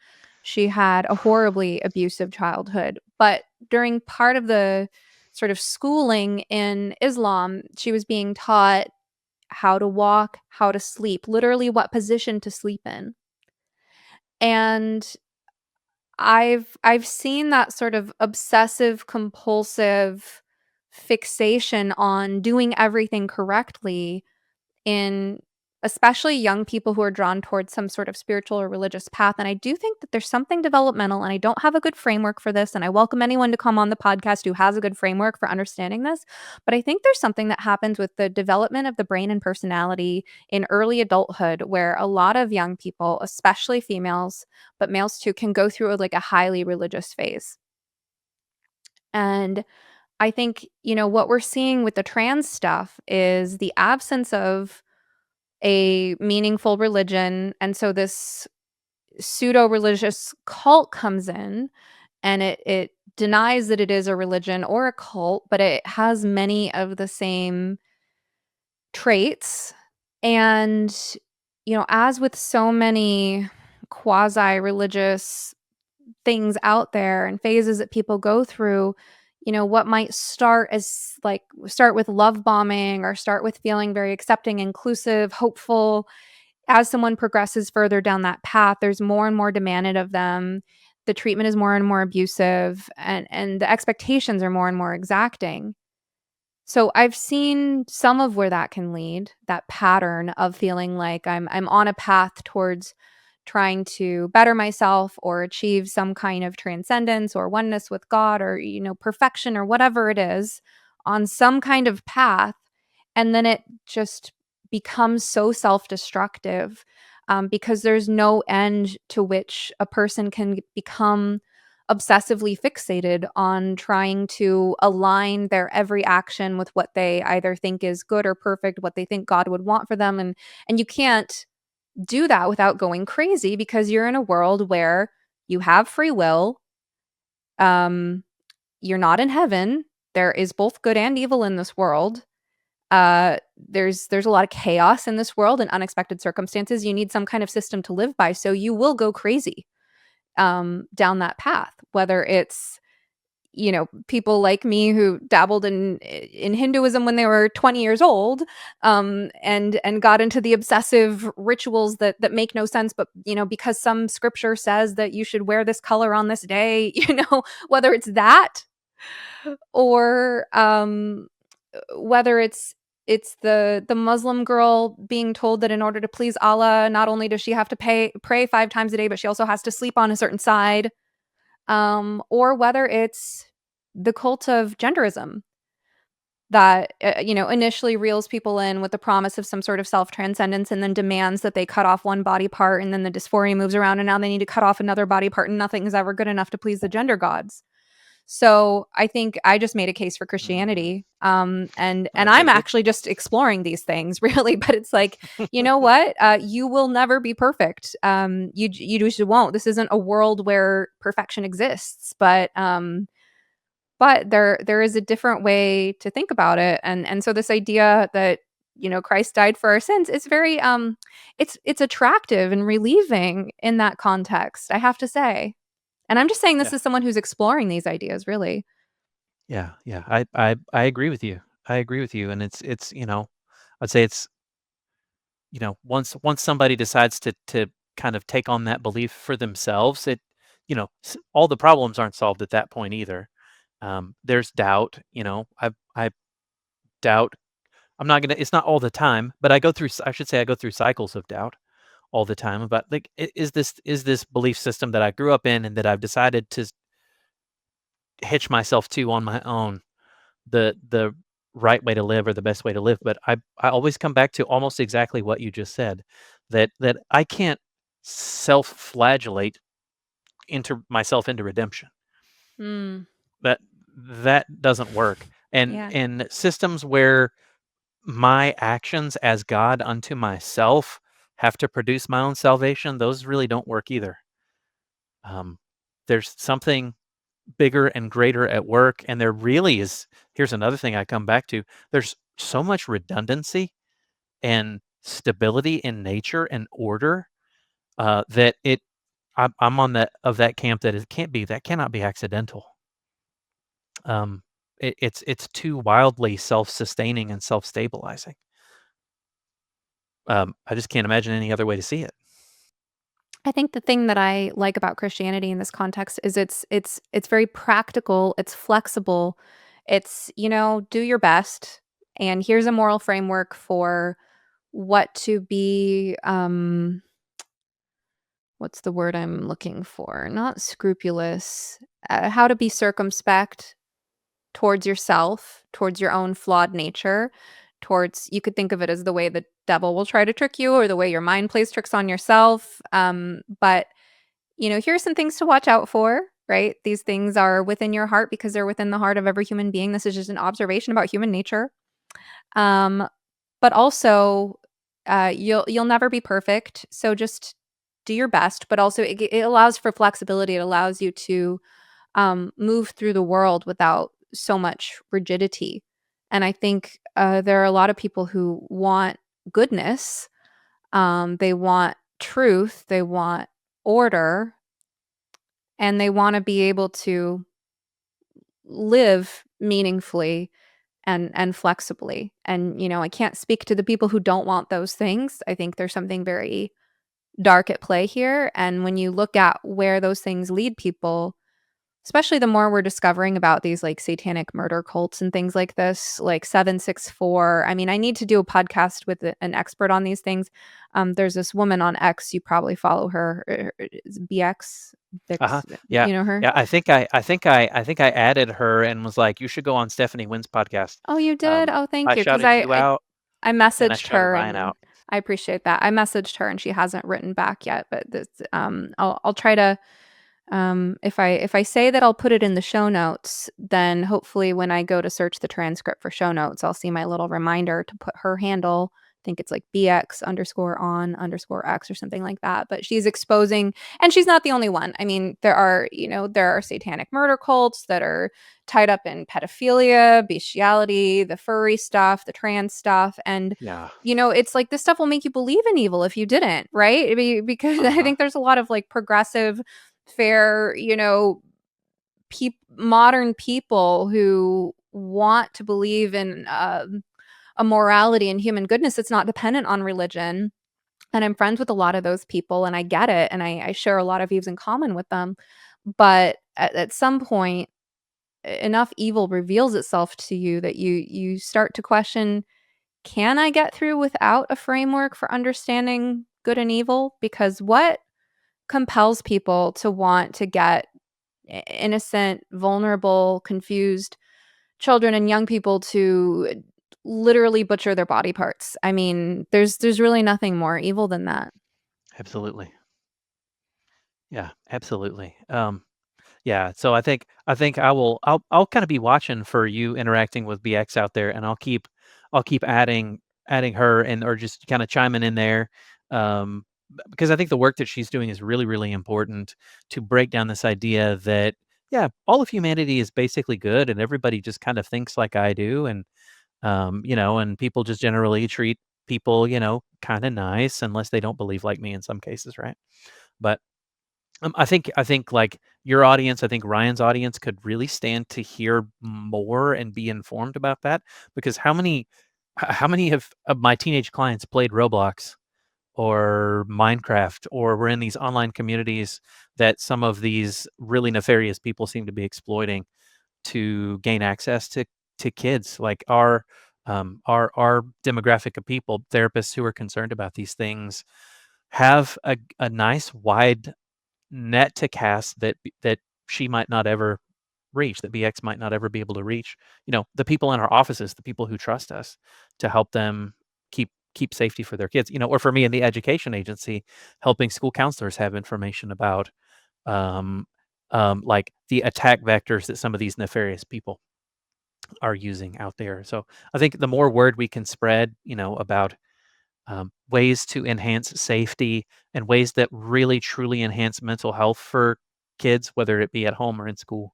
Speaker 3: She had a horribly abusive childhood. But during part of the sort of schooling in Islam, she was being taught how to walk, how to sleep, literally what position to sleep in. And I've seen that sort of obsessive compulsive fixation on doing everything correctly in especially young people who are drawn towards some sort of spiritual or religious path. And I do think that there's something developmental, and I don't have a good framework for this. And I welcome anyone to come on the podcast who has a good framework for understanding this. But I think there's something that happens with the development of the brain and personality in early adulthood where a lot of young people, especially females, but males too, can go through like a highly religious phase. And I think, what we're seeing with the trans stuff is the absence of a meaningful religion, and so this pseudo-religious cult comes in, and it denies that it is a religion or a cult, but it has many of the same traits, and, as with so many quasi-religious things out there and phases that people go through, what might start with love bombing or start with feeling very accepting, inclusive, hopeful. As someone progresses further down that path, there's more and more demanded of them. The treatment is more and more abusive, and the expectations are more and more exacting. So I've seen some of where that can lead, that pattern of feeling like I'm on a path towards trying to better myself or achieve some kind of transcendence or oneness with God or perfection or whatever it is on some kind of path, and then it just becomes so self-destructive, because there's no end to which a person can become obsessively fixated on trying to align their every action with what they either think is good or perfect, what they think God would want for them. And you can't do that without going crazy because you're in a world where you have free will. Um, you're not in heaven. There is both good and evil in this world. There's a lot of chaos in this world and unexpected circumstances. You need some kind of system to live by, so you will go crazy down that path, whether it's people like me who dabbled in Hinduism when they were 20 years old, and got into the obsessive rituals that make no sense, but because some scripture says that you should wear this color on this day, whether it's that or whether it's the Muslim girl being told that in order to please Allah, not only does she have to pray 5 times a day, but she also has to sleep on a certain side, or whether it's the cult of genderism that initially reels people in with the promise of some sort of self-transcendence and then demands that they cut off one body part, and then the dysphoria moves around and now they need to cut off another body part, and nothing is ever good enough to please the gender gods. So I think I just made a case for Christianity, and
Speaker 1: That's a
Speaker 3: I'm
Speaker 1: good.
Speaker 3: actually just exploring these things really, but it's like, you know what? You will never be perfect. You just won't. This isn't a world where perfection exists, but there is a different way to think about it, and so this idea that Christ died for our sins is very it's attractive and relieving in that context, I have to say. And I'm just saying this
Speaker 1: Yeah.
Speaker 3: as someone who's exploring these ideas, really.
Speaker 1: Yeah, yeah. I agree with you. I agree with you, and it's I'd say it's once somebody decides to kind of take on that belief for themselves, all the problems aren't solved at that point either. There's doubt. I doubt. I'm not gonna. It's not all the time, but I go through. I should say I go through cycles of doubt all the time about like is this belief system that I grew up in and that I've decided to hitch myself to on my own the right way to live or the best way to live. But I always come back to almost exactly what you just said, that I can't self-flagellate into myself into redemption.
Speaker 3: Mm,
Speaker 1: That that doesn't work. And
Speaker 3: yeah.
Speaker 1: in systems where my actions as God unto myself have to produce my own salvation, those really don't work either. Um, there's something bigger and greater at work, and there really is. Here's another thing I come back to. There's so much redundancy and stability in nature and order, that I'm on that camp that it can't be that cannot be accidental. It's too wildly self-sustaining and self-stabilizing. I just can't imagine any other way to see it.
Speaker 3: I think the thing that I like about Christianity in this context is it's very practical, it's flexible. It's, do your best, and here's a moral framework for what to be, what's the word I'm looking for? Not scrupulous, how to be circumspect towards yourself, towards your own flawed nature, towards, you could think of it as the way the devil will try to trick you or the way your mind plays tricks on yourself. But here are some things to watch out for, right? These things are within your heart because they're within the heart of every human being. This is just an observation about human nature. Um, but also, you'll never be perfect, so just do your best. But also, it allows for flexibility. It allows you to move through the world without so much rigidity. And I think there are a lot of people who want goodness. They want truth. They want order, and they want to be able to live meaningfully and flexibly. And I can't speak to the people who don't want those things. I think there's something very dark at play here. And when you look at where those things lead people, especially the more we're discovering about these like satanic murder cults and things like this, like 764. I mean, I need to do a podcast with an expert on these things. There's this woman on X, you probably follow her, is it BX,
Speaker 1: Uh-huh.
Speaker 3: Bix,
Speaker 1: Yeah.
Speaker 3: you know her?
Speaker 1: Yeah. I think I added her and was like, you should go on Stephanie Wynn's podcast.
Speaker 3: Oh, you did? Oh, thank
Speaker 1: I
Speaker 3: you. Because
Speaker 1: shouted you out
Speaker 3: I
Speaker 1: and I
Speaker 3: messaged
Speaker 1: shouted
Speaker 3: her,
Speaker 1: Ryan
Speaker 3: and
Speaker 1: out.
Speaker 3: I appreciate that. I messaged her and she hasn't written back yet, but this, I'll try to, if I say that I'll put it in the show notes, then hopefully when I go to search the transcript for show notes, I'll see my little reminder to put her handle. I think it's like BX underscore on underscore X or something like that. But she's exposing, and she's not the only one. I mean, there are satanic murder cults that are tied up in pedophilia, bestiality, the furry stuff, the trans stuff. And
Speaker 1: Yeah.
Speaker 3: it's like this stuff will make you believe in evil if you didn't, right? Because I
Speaker 1: Uh-huh.
Speaker 3: think there's a lot of like progressive, fair, modern people who want to believe in a morality and human goodness that's not dependent on religion. And I'm friends with a lot of those people, and I get it, and I share a lot of views in common with them. But at some point, enough evil reveals itself to you that you start to question, can I get through without a framework for understanding good and evil? Because what compels people to want to get innocent, vulnerable, confused children and young people to literally butcher their body parts? I mean, there's really nothing more evil than that.
Speaker 1: Absolutely. Yeah, absolutely. Yeah, so I think I'll kind of be watching for you interacting with BX out there, and I'll keep adding her and or just kind of chiming in there, because I think the work that she's doing is really really important to break down this idea that yeah, all of humanity is basically good, and everybody just kind of thinks like I do, and and people just generally treat people kind of nice unless they don't believe like me in some cases, right? But I think like your audience, I think Ryan's audience could really stand to hear more and be informed about that because how many of my teenage clients played Roblox or Minecraft or were in these online communities that some of these really nefarious people seem to be exploiting to gain access to kids like our demographic of people, therapists who are concerned about these things have a nice wide net to cast that she might not ever reach, that BX might not ever be able to reach. The people in our offices, the people who trust us to help them keep safety for their kids. Or for me in the education agency, helping school counselors have information about um, like the attack vectors that some of these nefarious people are using out there. So I think the more word we can spread, about ways to enhance safety and ways that really truly enhance mental health for kids, whether it be at home or in school.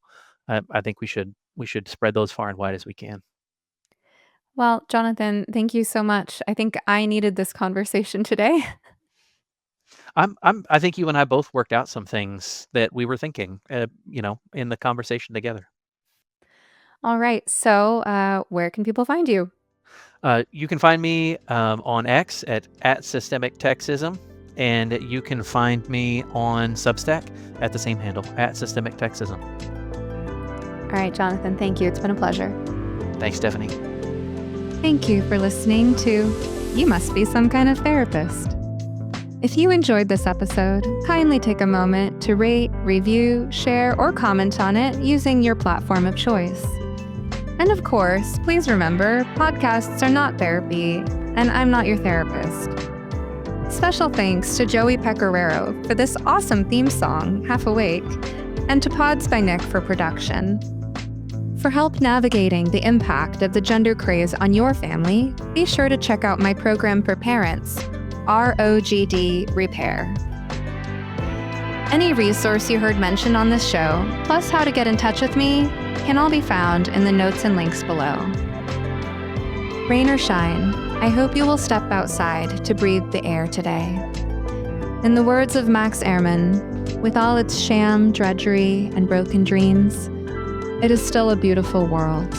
Speaker 1: I think we should spread those far and wide as we can.
Speaker 3: Well, Jonathan, thank you so much. I think I needed this conversation today.
Speaker 1: I think you and I both worked out some things that we were thinking, in the conversation together.
Speaker 3: All right. So, where can people find you?
Speaker 1: You can find me on X at systemic texism, And you can find me on Substack at the same handle, at Systemic Texism.
Speaker 3: All right, Jonathan, thank you. It's been a pleasure.
Speaker 1: Thanks, Stephanie.
Speaker 3: Thank you for listening to You Must Be Some Kind of Therapist. If you enjoyed this episode, kindly take a moment to rate, review, share, or comment on it using your platform of choice. And of course, please remember, podcasts are not therapy, and I'm not your therapist. Special thanks to Joey Pecoraro for this awesome theme song, Half Awake, and to Pods by Nick for production. For help navigating the impact of the gender craze on your family, be sure to check out my program for parents, ROGD Repair. Any resource you heard mentioned on this show, plus how to get in touch with me, can all be found in the notes and links below. Rain or shine, I hope you will step outside to breathe the air today. In the words of Max Ehrmann, with all its sham, drudgery, and broken dreams, it is still a beautiful world.